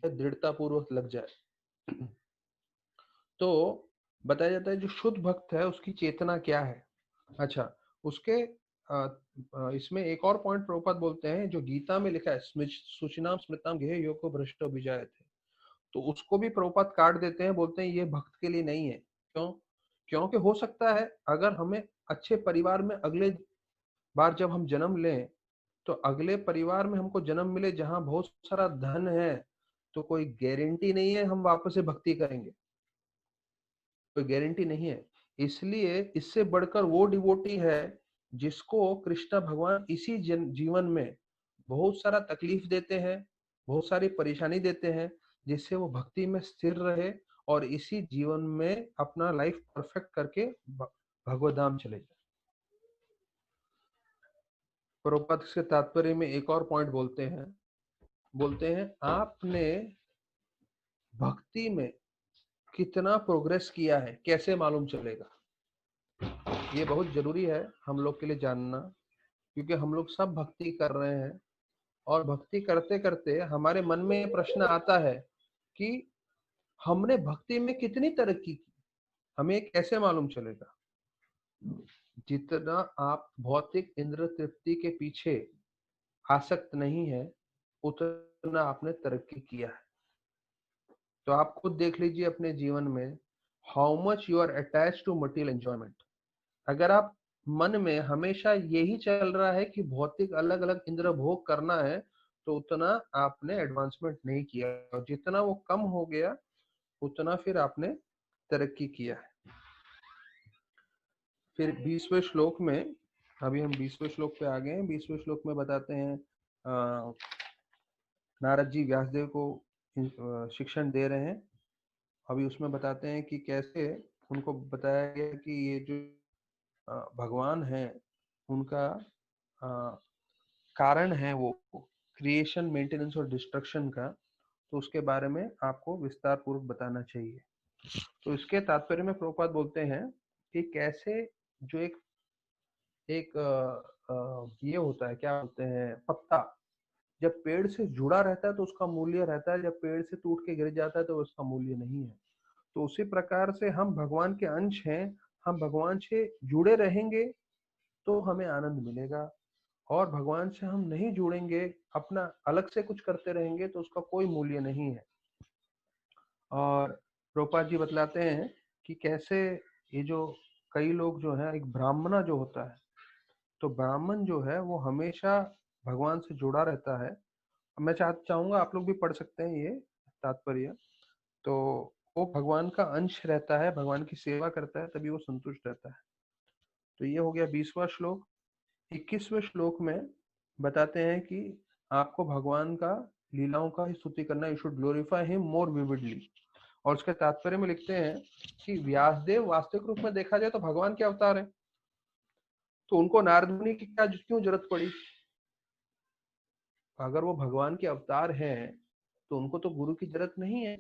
दृढ़ता पूर्वक लग जाए। तो बताया जाता है जो शुद्ध भक्त है उसकी चेतना क्या है। अच्छा, उसके इसमें एक और पॉइंट प्रभुपाद बोलते हैं जो गीता में लिखा है, सुचिनाम स्मृताम गेह योग को भ्रष्ट विजाय थे। तो उसको भी प्रभुपाद काट देते हैं, बोलते हैं ये भक्त के लिए नहीं है। क्यों? क्योंकि हो सकता है अगर हमें अच्छे परिवार में अगले बार जब हम जन्म लें तो अगले परिवार में हमको जन्म मिले जहां बहुत सारा धन है, तो कोई गारंटी नहीं है हम वापस से भक्ति करेंगे, कोई गारंटी नहीं है। इसलिए इससे बढ़कर वो डिवोटी है जिसको कृष्ण भगवान इसी जीवन में बहुत सारा तकलीफ देते हैं, बहुत सारी परेशानी देते हैं, जिससे वो भक्ति में स्थिर रहे और इसी जीवन में अपना लाइफ परफेक्ट करके भगवत धाम चले जाए। प्रभुपाद के तात्पर्य में एक और पॉइंट बोलते हैं आपने भक्ति में कितना प्रोग्रेस किया है कैसे मालूम चलेगा। ये बहुत जरूरी है हम लोग के लिए जानना, क्योंकि हम लोग सब भक्ति कर रहे हैं और भक्ति करते करते हमारे मन में ये प्रश्न आता है कि हमने भक्ति में कितनी तरक्की की, हमें कैसे मालूम चलेगा। जितना आप भौतिक इंद्र तृप्ति के पीछे आसक्त नहीं है उतना आपने तरक्की किया है। तो आप खुद देख लीजिए अपने जीवन में, how much you are attach to material enjoyment. अगर आप मन में हमेशा यही चल रहा है कि भौतिक अलग अलग इंद्र भोग करना है, तो उतना आपने एडवांसमेंट नहीं किया, और जितना वो कम हो गया उतना फिर आपने तरक्की किया है। फिर 20वें श्लोक में, अभी हम 20वें श्लोक पे आ गए हैं। 20वें श्लोक में बताते हैं नारद जी व्यासदेव को शिक्षण दे रहे हैं। अभी उसमें बताते हैं कि कैसे उनको बताया गया कि ये जो भगवान है उनका कारण है वो क्रिएशन, मेंटेनेंस और डिस्ट्रक्शन का, तो उसके बारे में आपको विस्तार पूर्वक बताना चाहिए। तो इसके तात्पर्य में प्रभुपाद बोलते हैं कि कैसे जो एक एक ये होता है, क्या बोलते हैं, पत्ता जब पेड़ से जुड़ा रहता है तो उसका मूल्य रहता है, जब पेड़ से टूट के गिर जाता है तो उसका मूल्य नहीं है। तो उसी प्रकार से हम भगवान के अंश हैं, हम भगवान से जुड़े रहेंगे तो हमें आनंद मिलेगा, और भगवान से हम नहीं जुड़ेंगे, अपना अलग से कुछ करते रहेंगे तो उसका कोई मूल्य नहीं है। और प्रभुपाद जी बतलाते हैं कि कैसे ये जो कई लोग जो है, एक ब्राह्मण जो होता है, तो ब्राह्मण जो है वो हमेशा भगवान से जुड़ा रहता है। मैं चाहूंगा आप लोग भी पढ़ सकते हैं ये तात्पर्य। तो वो भगवान का अंश रहता है, भगवान की सेवा करता है, तभी वो संतुष्ट रहता है। तो ये हो गया 20वां श्लोक। 21वें श्लोक में बताते हैं कि आपको भगवान का लीलाओं का स्तुति करना, you should glorify him more vividly. और उसके तात्पर्य में लिखते हैं कि व्यासदेव वास्तविक रूप में देखा जाए तो भगवान के अवतार है, तो उनको नारद मुनि की क्या क्यों जरूरत पड़ी? अगर वो भगवान के अवतार हैं तो उनको तो गुरु की जरूरत नहीं है,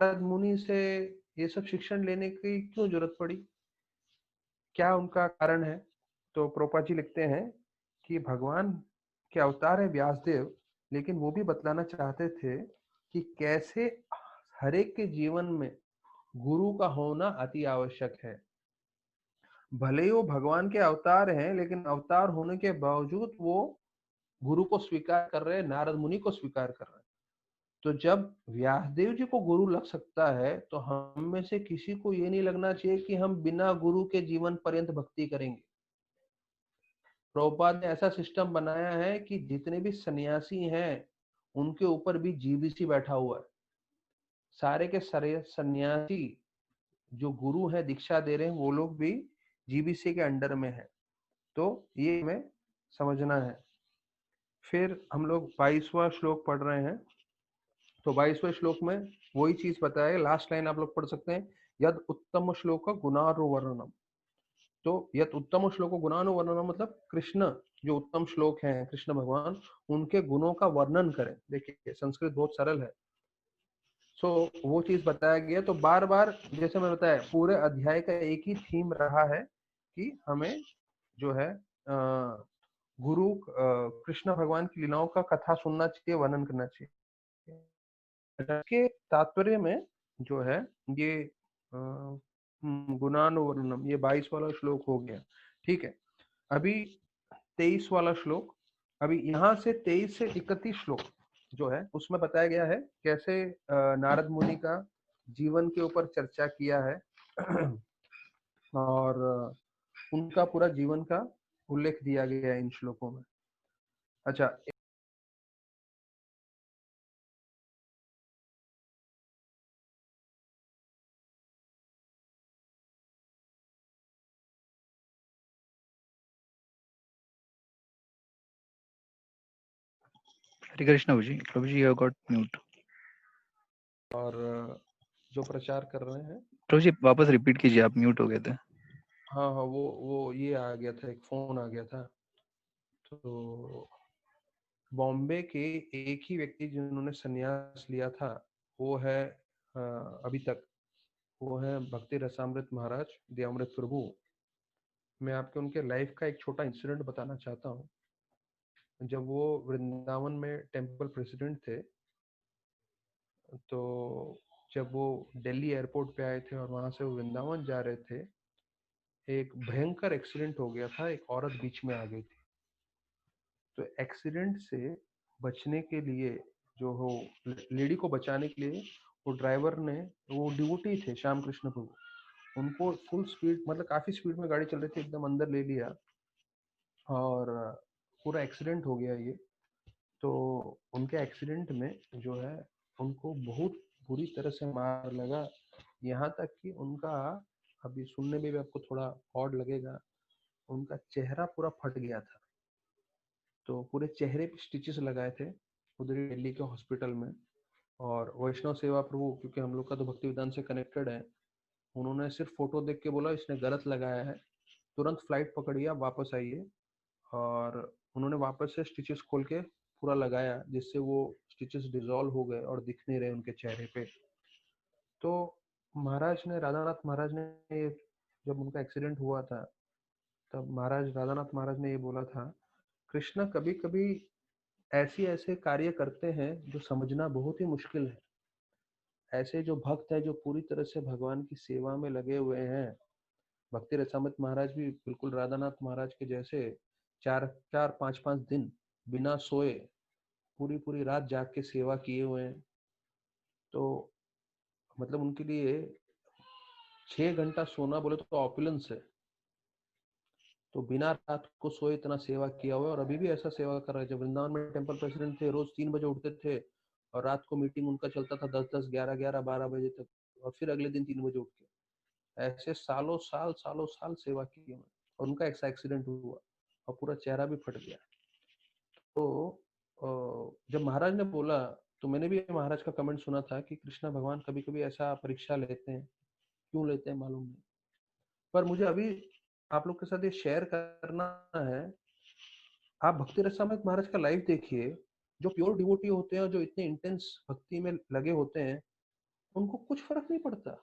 नारद मुनि से ये सब शिक्षण लेने की क्यों जरूरत पड़ी? क्या उनका कारण है? तो प्रोपा जी लिखते हैं कि भगवान के अवतार है व्यासदेव, लेकिन वो भी बतलाना चाहते थे कि कैसे हर एक के जीवन में गुरु का होना अति आवश्यक है। भले ही वो भगवान के अवतार हैं, लेकिन अवतार होने के बावजूद वो गुरु को स्वीकार कर रहे हैं, नारद मुनि को स्वीकार कर रहे हैं। तो जब व्यासदेव जी को गुरु लग सकता है, तो हम में से किसी को ये नहीं लगना चाहिए कि हम बिना गुरु के जीवन पर्यंत भक्ति करेंगे। प्रभुपाद ने ऐसा सिस्टम बनाया है कि जितने भी सन्यासी हैं उनके ऊपर भी जीबीसी बैठा हुआ है। सारे के सारे सन्यासी जो गुरु है दीक्षा दे रहे हैं वो लोग भी जीबीसी के अंडर में है। तो ये हमें समझना है। फिर हम लोग 22वां श्लोक पढ़ रहे हैं। तो 22वें श्लोक में वही चीज बताया, लास्ट लाइन आप लोग पढ़ सकते हैं, यद उत्तम श्लोक गुणानुवर्णनम। तो यद उत्तम श्लोक गुणानुवर्णनम मतलब कृष्ण जो उत्तम श्लोक हैं, कृष्ण भगवान उनके गुणों का वर्णन करें। देखिए संस्कृत बहुत सरल है। सो वो चीज बताया गया। तो बार बार जैसे मैं बताया, पूरे अध्याय का एक ही थीम रहा है कि हमें जो है गुरु कृष्ण भगवान की लीलाओं का कथा सुनना चाहिए, वर्णन करना चाहिए। के तात्पर्य में जो है ये गुणानुवर्णनम, ये 22 वाला श्लोक हो गया। ठीक है, अभी 23 वाला श्लोक, अभी यहाँ से 23 से 31 श्लोक जो है उसमें बताया गया है कैसे नारद मुनि का जीवन के ऊपर चर्चा किया है और उनका पूरा जीवन का उल्लेख दिया गया है इन श्लोकों में। अच्छा, हरे कृष्णा प्रभु जी, यू गॉट म्यूट। और जो प्रचार कर रहे हैं, प्रभु जी वापस रिपीट कीजिए, आप म्यूट हो गए थे। हाँ हाँ, वो ये आ गया था, एक फोन आ गया था। तो बॉम्बे के एक ही व्यक्ति जिन्होंने संन्यास लिया था वो है अभी तक, वो है भक्ति रसामृत महाराज दयामृत प्रभु। मैं आपके उनके लाइफ का एक छोटा इंसिडेंट बताना चाहता हूँ। जब वो वृंदावन में टेम्पल प्रेसिडेंट थे, तो जब वो दिल्ली एयरपोर्ट पे आए थे और वहां से वो वृंदावन जा रहे थे, एक भयंकर एक्सीडेंट हो गया था, एक औरत बीच में आ गई थी। तो एक्सीडेंट से बचने के लिए, जो हो लेडी को बचाने के लिए, वो ड्राइवर ने, वो ड्यूटी थे श्याम कृष्ण प्रभु, उनको फुल स्पीड, मतलब काफी स्पीड में गाड़ी चल रही थी, एकदम अंदर ले लिया और पूरा एक्सीडेंट हो गया ये। तो उनके एक्सीडेंट में जो है उनको बहुत बुरी तरह से मार लगा, यहाँ तक कि उनका, अभी सुनने में भी आपको थोड़ा ऑड लगेगा, उनका चेहरा पूरा फट गया था। तो पूरे चेहरे पे स्टिचेस लगाए थे उधर ही दिल्ली के हॉस्पिटल में। और वैष्णव सेवा प्रभु, क्योंकि हम लोग का तो भक्ति विधान से कनेक्टेड है, उन्होंने सिर्फ फोटो देख के बोला इसने गलत लगाया है, तुरंत फ्लाइट पकड़िए, आप वापस आइए। और उन्होंने वापस से स्टिचेस खोल के पूरा लगाया, जिससे वो स्टिचेस डिजॉल्व हो गए और दिख नहीं रहे उनके चेहरे पे। तो महाराज ने, राधानाथ महाराज ने, जब उनका एक्सीडेंट हुआ था तब महाराज राधानाथ महाराज ने ये बोला था, कृष्ण कभी कभी ऐसे ऐसे कार्य करते हैं जो समझना बहुत ही मुश्किल है। ऐसे जो भक्त है जो पूरी तरह से भगवान की सेवा में लगे हुए हैं, भक्ति रसामृत महाराज भी बिल्कुल राधानाथ महाराज के जैसे 4-5 दिन बिना सोए पूरी पूरी रात जाग के सेवा किए हुए हैं। तो मतलब उनके लिए 6 घंटा सोना बोले तो ऑपुलेंस है। तो बिना रात को सोए इतना सेवा किया हुआ है, और अभी भी ऐसा सेवा कर रहे हैं। जब वृंदावन में टेम्पल प्रेसिडेंट थे, रोज 3 बजे उठते थे और रात को मीटिंग उनका चलता था 10-10, 11-11, 12 बजे तक, और फिर अगले दिन 3 बजे उठ के, ऐसे सालों साल सेवा की उन्होंने। और उनका एक एक्सीडेंट हुआ और पूरा चेहरा भी फट गया। तो जब महाराज ने बोला तो मैंने भी महाराज का कमेंट सुना था कि कृष्ण भगवान कभी कभी ऐसा परीक्षा लेते हैं, क्यों लेते हैं मालूम नहीं। पर मुझे अभी आप लोग के साथ ये शेयर करना है। आप भक्ति रसामृत महाराज का लाइव देखिए, जो प्योर डिवोटी होते हैं, जो इतने इंटेंस भक्ति में लगे होते हैं, उनको कुछ फर्क नहीं पड़ता।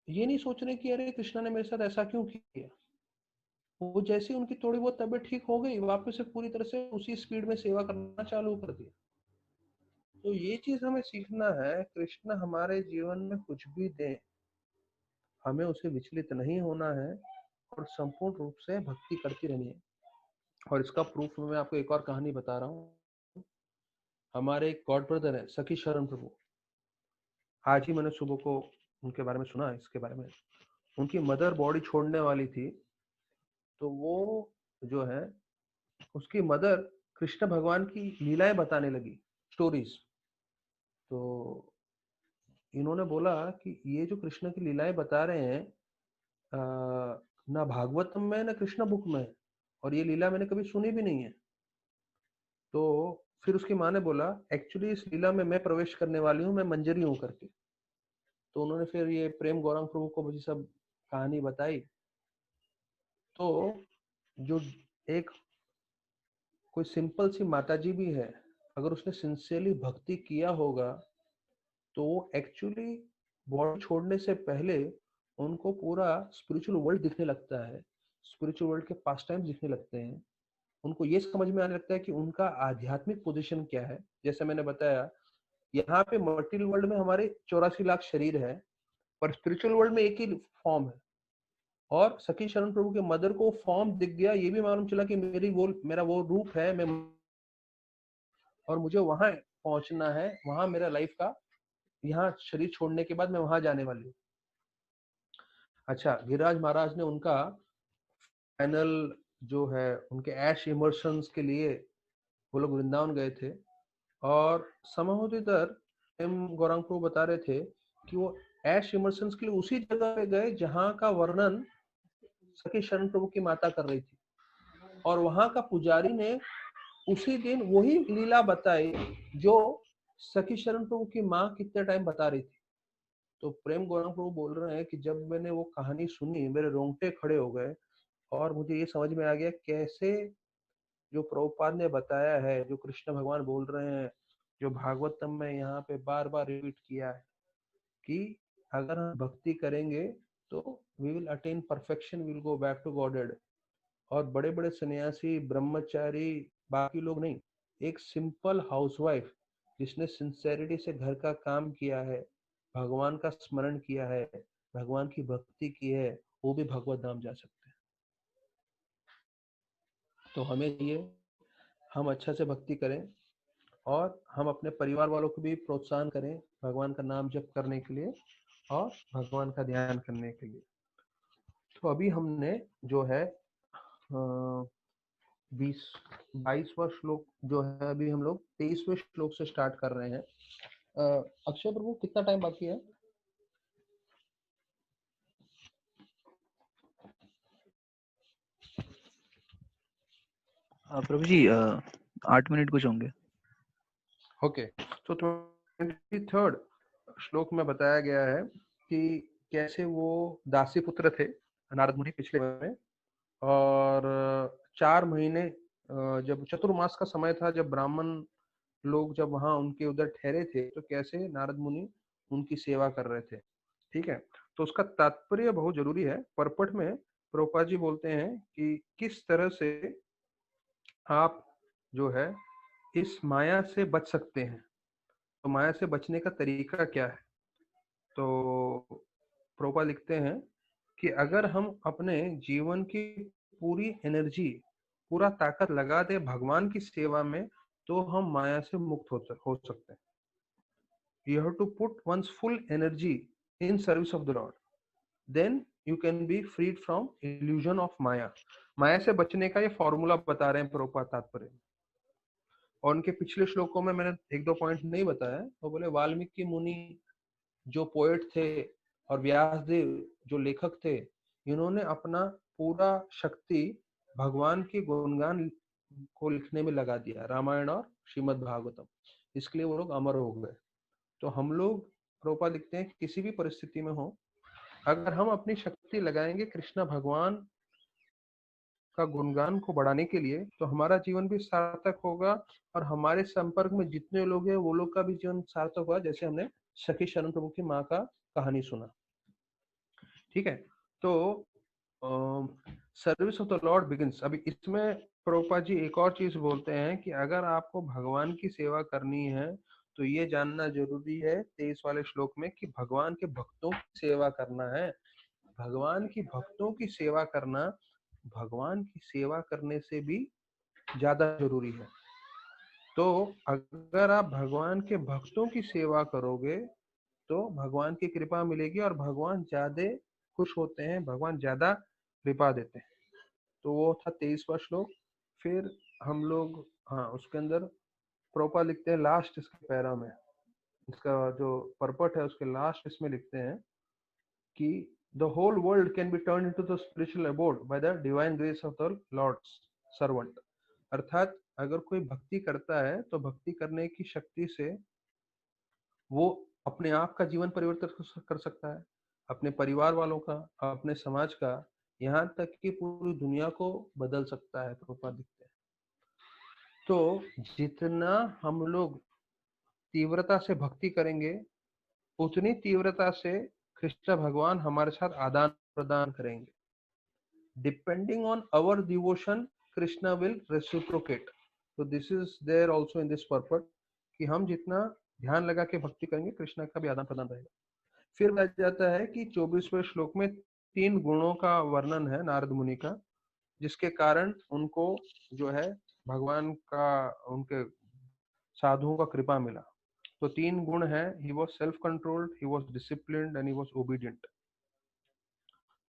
ये नहीं सोच रहे कि अरे कृष्णा ने मेरे साथ ऐसा क्यों किया। वो जैसे उनकी थोड़ी बहुत तबीयत ठीक हो गई, वापस से पूरी तरह से उसी स्पीड में सेवा करना चालू कर दिया। तो ये चीज हमें सीखना है, कृष्ण हमारे जीवन में कुछ भी दे, हमें उसे विचलित नहीं होना है और संपूर्ण रूप से भक्ति करती रहनी है। और इसका प्रूफ मैं आपको एक और कहानी बता रहा हूँ। हमारे एक गॉड ब्रदर है सखी शरण प्रभु, आज ही मैंने सुबह को उनके बारे में सुना है। इसके बारे में उनकी मदर बॉडी छोड़ने वाली थी, तो वो जो है उसकी मदर कृष्ण भगवान की लीलाएं बताने लगी, स्टोरीज। तो इन्होंने बोला कि ये जो कृष्ण की लीलाएं बता रहे हैं, ना भागवतम में ना कृष्ण बुक में, और ये लीला मैंने कभी सुनी भी नहीं है। तो फिर उसकी माँ ने बोला एक्चुअली इस लीला में मैं प्रवेश करने वाली हूँ, मैं मंजरी हूँ करके। तो उन्होंने फिर ये प्रेम गौरांग प्रभु को मुझे सब कहानी बताई। तो जो एक कोई सिंपल सी माताजी भी है, अगर उसने सिंसियरली भक्ति किया होगा, तो वो एक्चुअली बॉडी छोड़ने से पहले उनको पूरा स्पिरिचुअल वर्ल्ड दिखने लगता है, स्पिरिचुअल वर्ल्ड के पास टाइम दिखने लगते हैं। उनको ये समझ में आने लगता है कि उनका आध्यात्मिक पोजीशन क्या है। जैसे मैंने बताया, यहाँ पे मटेरियल वर्ल्ड में हमारे 84 लाख शरीर है, पर स्पिरिचुअल वर्ल्ड में एक ही फॉर्म है। और सखी शरण प्रभु के मदर को फॉर्म दिख गया, ये भी मालूम चला कि मेरा वो रूप है, मैं और मुझे वहां पहुंचना है, वहां मेरा लाइफ का, यहाँ शरीर छोड़ने के बाद मैं वहां जाने वाली हूँ। अच्छा, गिरिराज महाराज ने उनका फाइनल जो है उनके ऐश इमर्शंस के लिए वो लोग वृंदावन गए थे, और समहोदय एम गौरांग प्रभु बता रहे थे कि वो ऐश इमर्शंस के लिए उसी जगह पे गए जहाँ का वर्णन सखी शरण प्रभु की माता कर रही थी, और वहां का पुजारी ने उसी दिन वही लीला बताई जो सखी शरण प्रभु की माँ कितने टाइम बता रही थी। तो प्रेम गौरांग प्रभु बोल रहे हैं कि जब मैंने वो कहानी सुनी, मेरे रोंगटे खड़े हो गए, और मुझे ये समझ में आ गया कैसे जो प्रभुपाद ने बताया है, जो कृष्ण भगवान बोल रहे हैं, जो भागवतम में यहाँ पे बार बार रिपीट किया है कि अगर हम भक्ति करेंगे तो we will attain perfection, will go back to godhead. और बड़े बड़े सन्यासी, ब्रह्मचारी, बाकी लोग नहीं, एक सिंपल हाउसवाइफ जिसने सिंसेरिटी से घर का काम किया है, भगवान का स्मरण किया है, भगवान की भक्ति की है, वो भी भगवत धाम जा सकते हैं। तो हमें ये, हम अच्छा से भक्ति करें और हम अपने परिवार वालों को भी प्रोत्साहन करें भगवान का नाम जप करने के लिए और भगवान का ध्यान करने के लिए। तो अभी हमने जो है 22वां श्लोक जो है, अभी हम लोग 23वें श्लोक से स्टार्ट कर रहे हैं। अक्षय प्रभु कितना टाइम बाकी है? प्रभु जी 8 मिनट कुछ होंगे। ओके, तो 23rd श्लोक में बताया गया है कि कैसे वो दासी पुत्र थे नारद मुनि पिछले में, और 4 महीने जब चतुर्मास का समय था, जब ब्राह्मण लोग जब वहां उनके उधर ठहरे थे, तो कैसे नारद मुनि उनकी सेवा कर रहे थे। ठीक है, तो उसका तात्पर्य बहुत जरूरी है। परपट में प्रभुपाद जी बोलते हैं कि किस तरह से आप जो है इस माया से बच सकते हैं, तो माया से बचने का तरीका क्या है। तो प्रभुपाद लिखते हैं कि अगर हम अपने जीवन की पूरी एनर्जी, पूरा ताकत लगा दे भगवान की सेवा में, तो हम माया से मुक्त हो सकते हैं। You have to put one's full energy in service of the Lord. Then you can be freed from illusion of Maya. माया से बचने का ये फॉर्मूला बता रहे हैं प्रभुपाद तात्पर्य। और उनके पिछले श्लोकों में मैंने एक दो पॉइंट नहीं बताया। वो बोले वाल्मीकि मुनि जो पोएट थे और व्यासदेव जो लेखक थे, इन्होंने अपना पूरा शक्ति भगवान के गुणगान को लिखने में लगा दिया, रामायण और श्रीमद् भागवतम, इसके लिए वो लोग अमर हो गए। तो हम लोग, प्रभुपाद लिखते हैं, किसी भी परिस्थिति में हो, अगर हम अपनी शक्ति लगाएंगे कृष्ण भगवान का गुणगान को बढ़ाने के लिए, तो हमारा जीवन भी सार्थक होगा और हमारे संपर्क में जितने लोग हैं वो लोग का भी जीवन सार्थक होगा। जैसे हमने सखी शरण प्रभु की माँ का कहानी सुना। ठीक है, तो service of the Lord begins. अभी इसमें प्रभुपाद जी एक और चीज बोलते हैं कि अगर आपको भगवान की सेवा करनी है तो ये जानना जरूरी है 23 वाले श्लोक में कि भगवान के भक्तों की सेवा करना है। भगवान की भक्तों की सेवा करना भगवान की सेवा करने से भी ज्यादा जरूरी है। तो अगर आप भगवान के भक्तों की सेवा करोगे तो भगवान की कृपा मिलेगी और भगवान ज्यादा खुश होते हैं, भगवान ज्यादा कृपा देते हैं। तो वो था 23वां श्लोक। फिर हम लोग, हाँ, उसके अंदर प्रोपा लिखते हैं लास्ट इसके पैरा में, इसका जो परपट है उसके लास्ट इसमें लिखते हैं कि the whole world can be turned into the spiritual abode by the divine grace of the Lord's servant। अर्थात अगर कोई भक्ति करता है तो भक्ति करने की शक्ति से वो अपने आप का जीवन परिवर्तन कर सकता है, अपने परिवार वालों का, अपने समाज का, यहाँ तक कि पूरी दुनिया को बदल सकता है। प्रभुपाद लिखते हैं तो जितना हम लोग तीव्रता से भक्ति करेंगे उतनी तीव्रता से कृष्ण भगवान हमारे साथ आदान प्रदान करेंगे। Depending on our devotion Krishna will reciprocate. तो this is there also in this purport कि हम जितना ध्यान लगा के भक्ति करेंगे कृष्णा का भी आदान प्रदान रहेगा। फिर बच जाता है कि 24वें श्लोक में 3 गुणों का वर्णन है नारद मुनि का, जिसके कारण उनको जो है भगवान का, उनके साधुओं का कृपा मिला। तो 3 गुण है, he was self controlled, he was disciplined and he was obedient.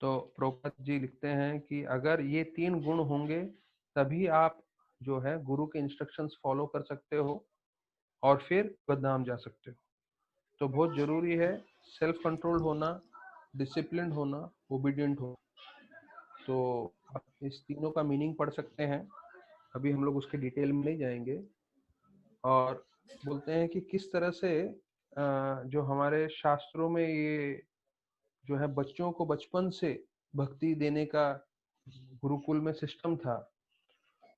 तो प्रभुपाद जी लिखते हैं कि अगर ये 3 गुण होंगे तभी आप जो है गुरु के इंस्ट्रक्शंस फॉलो कर सकते हो और फिर बदनाम जा सकते हो। तो बहुत जरूरी है सेल्फ कंट्रोल होना, डिसिप्लिन होना, ओबीडियंट हो। तो आप इस तीनों का मीनिंग पढ़ सकते हैं, अभी हम लोग उसके डिटेल में नहीं जाएंगे। और बोलते हैं कि किस तरह से जो हमारे शास्त्रों में ये जो है बच्चों को बचपन से भक्ति देने का गुरुकुल में सिस्टम था,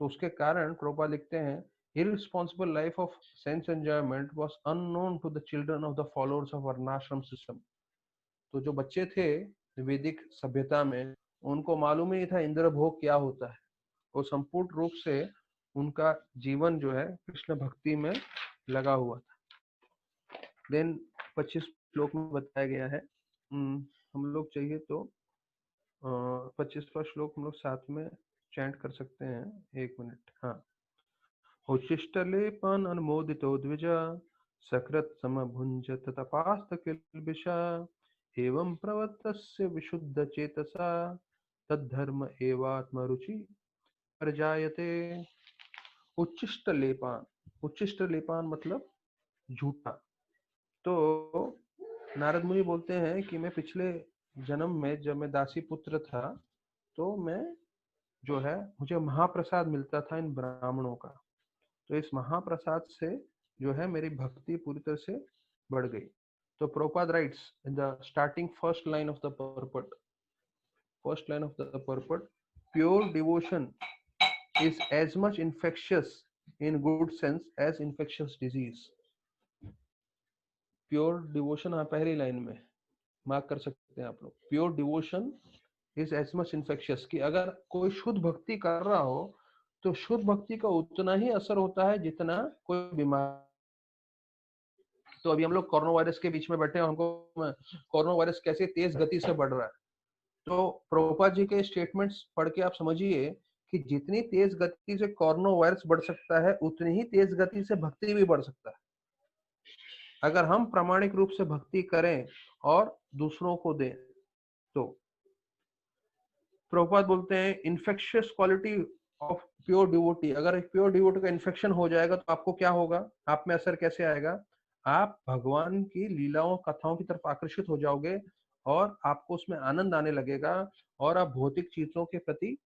तो उसके कारण प्रभुपाद लिखते हैं irresponsible life of sense enjoyment was unknown to the children of the followers of varnashram system। तो जो बच्चे थे वैदिक सभ्यता में उनको मालूम ही नहीं था इंद्र भोग क्या होता है। वो संपूर्ण रूप से उनका जीवन जो है कृष्ण भक्ति में लगा हुआ था। देन 25 श्लोक में बताया गया है, हम लोग चाहिए तो 25वां श्लोक हम लोग साथ में चैंट कर सकते हैं। 1 मिनट। हाँ, उच्छिष्टलेपन अनुमोदितो द्विज सकृत समभुंजत तपास्त किल्बिषा एवं प्रवत्तस्य विशुद्ध चेतसा तद्धर्म एवात्मरुचि प्रजायते। उच्छिष्ट लेपान, उच्छिष्ट लेपान मतलब झूठा। तो नारद मुनि बोलते हैं कि मैं पिछले जन्म में जब मैं दासी पुत्र था तो मैं जो है मुझे महाप्रसाद मिलता था इन ब्राह्मणों का। तो इस महाप्रसाद से जो है मेरी भक्ति पूरी तरह से बढ़ गई। तो Prabhupada rights in the starting first line of the पर्पट, first line of the पर्पट, pure devotion is as much infectious in good sense as infectious disease। Pure devotion, हाँ, पहली लाइन में मार्क कर सकते हैं आप लोग। Pure devotion is as much infectious, कि अगर कोई शुद्ध भक्ति कर रहा हो तो शुद्ध भक्ति का उतना ही असर होता है जितना कोई बीमार। तो अभी हम लोग कोरोना वायरस के बीच में बैठे हैं, हमको कोरोना वायरस कैसे तेज गति से बढ़ रहा है। तो प्रभुपाद जी के स्टेटमेंट्स पढ़ के आप समझिए कि जितनी तेज गति से कोरोना वायरस बढ़ सकता है उतनी ही तेज गति से भक्ति भी बढ़ सकता है, अगर हम प्रामाणिक रूप से भक्ति करें और दूसरों को दें। तो प्रभुपाद बोलते हैं infectious quality of pure devotee. अगर एक प्योर डिवोटी का इन्फेक्शन हो जाएगा तो आपको क्या होगा, आप में असर कैसे आएगा, आप भगवान की लीलाओं कथाओं की तरफ आकर्षित हो जाओगे और आपको उसमें आनंद आने लगेगा और आप भौतिक चीजों के प्रति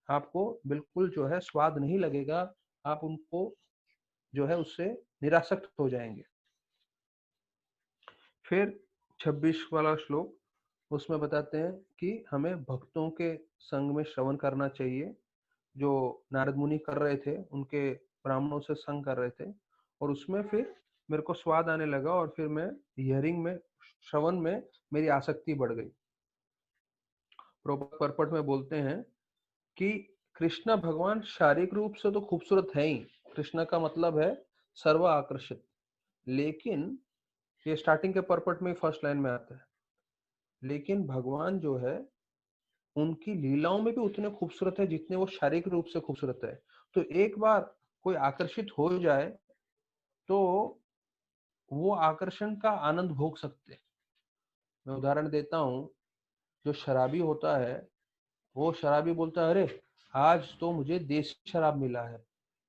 आपको बिल्कुल जो है स्वाद नहीं लगेगा, आप उनको जो है उससे निरासक्त हो जाएंगे। फिर 26 वाला श्लोक, उसमें बताते हैं कि हमें भक्तों के संग में श्रवण करना चाहिए। जो नारद मुनि कर रहे थे, उनके ब्राह्मणों से संग कर रहे थे, और उसमें फिर मेरे को स्वाद आने लगा और फिर मैं हियरिंग में, श्रवण में मेरी आसक्ति बढ़ गई। प्रभुपाद परपट में बोलते हैं कि कृष्ण भगवान शारीरिक रूप से तो खूबसूरत है ही, कृष्ण का मतलब है सर्व आकर्षित, लेकिन ये स्टार्टिंग के परपट में फर्स्ट लाइन में आता है, लेकिन भगवान जो है उनकी लीलाओं में भी उतने खूबसूरत है जितने वो शारीरिक रूप से खूबसूरत है। तो एक बार कोई आकर्षित हो जाए तो वो आकर्षण का आनंद भोग सकते हैं। मैं उदाहरण देता हूँ, जो शराबी होता है, वो शराबी बोलता है अरे आज तो मुझे देसी शराब मिला है,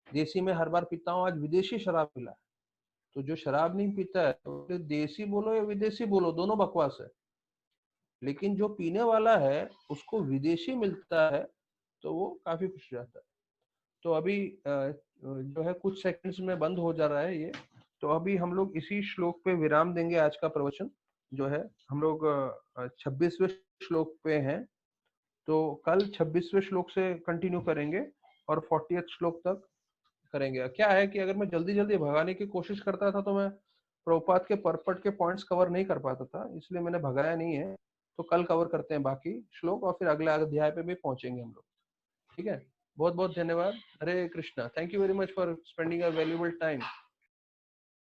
देसी में हर बार पीता हूँ, आज विदेशी शराब मिला है। तो जो शराब नहीं पीता है तो देसी बोलो या विदेशी बोलो, दोनों बकवास है। लेकिन जो पीने वाला है उसको विदेशी मिलता है तो वो काफी खुश रहता है। तो अभी जो है कुछ सेकंड्स में बंद हो जा रहा है ये, तो अभी हम लोग इसी श्लोक पे विराम देंगे। आज का प्रवचन जो है हम लोग 26वें श्लोक पे हैं, तो कल 26वें श्लोक से कंटिन्यू करेंगे और 40th श्लोक तक करेंगे। क्या है कि अगर मैं जल्दी जल्दी भगाने की कोशिश करता था तो मैं प्रभुपाद के परपट के पॉइंट्स कवर नहीं कर पाता था, इसलिए मैंने भगाया नहीं है। तो कल कवर करते हैं बाकी श्लोक और फिर अगले अध्याय पे भी पहुंचेंगे हम लोग। ठीक है, बहुत बहुत धन्यवाद। Hare Krishna. Thank you very much for spending a valuable time.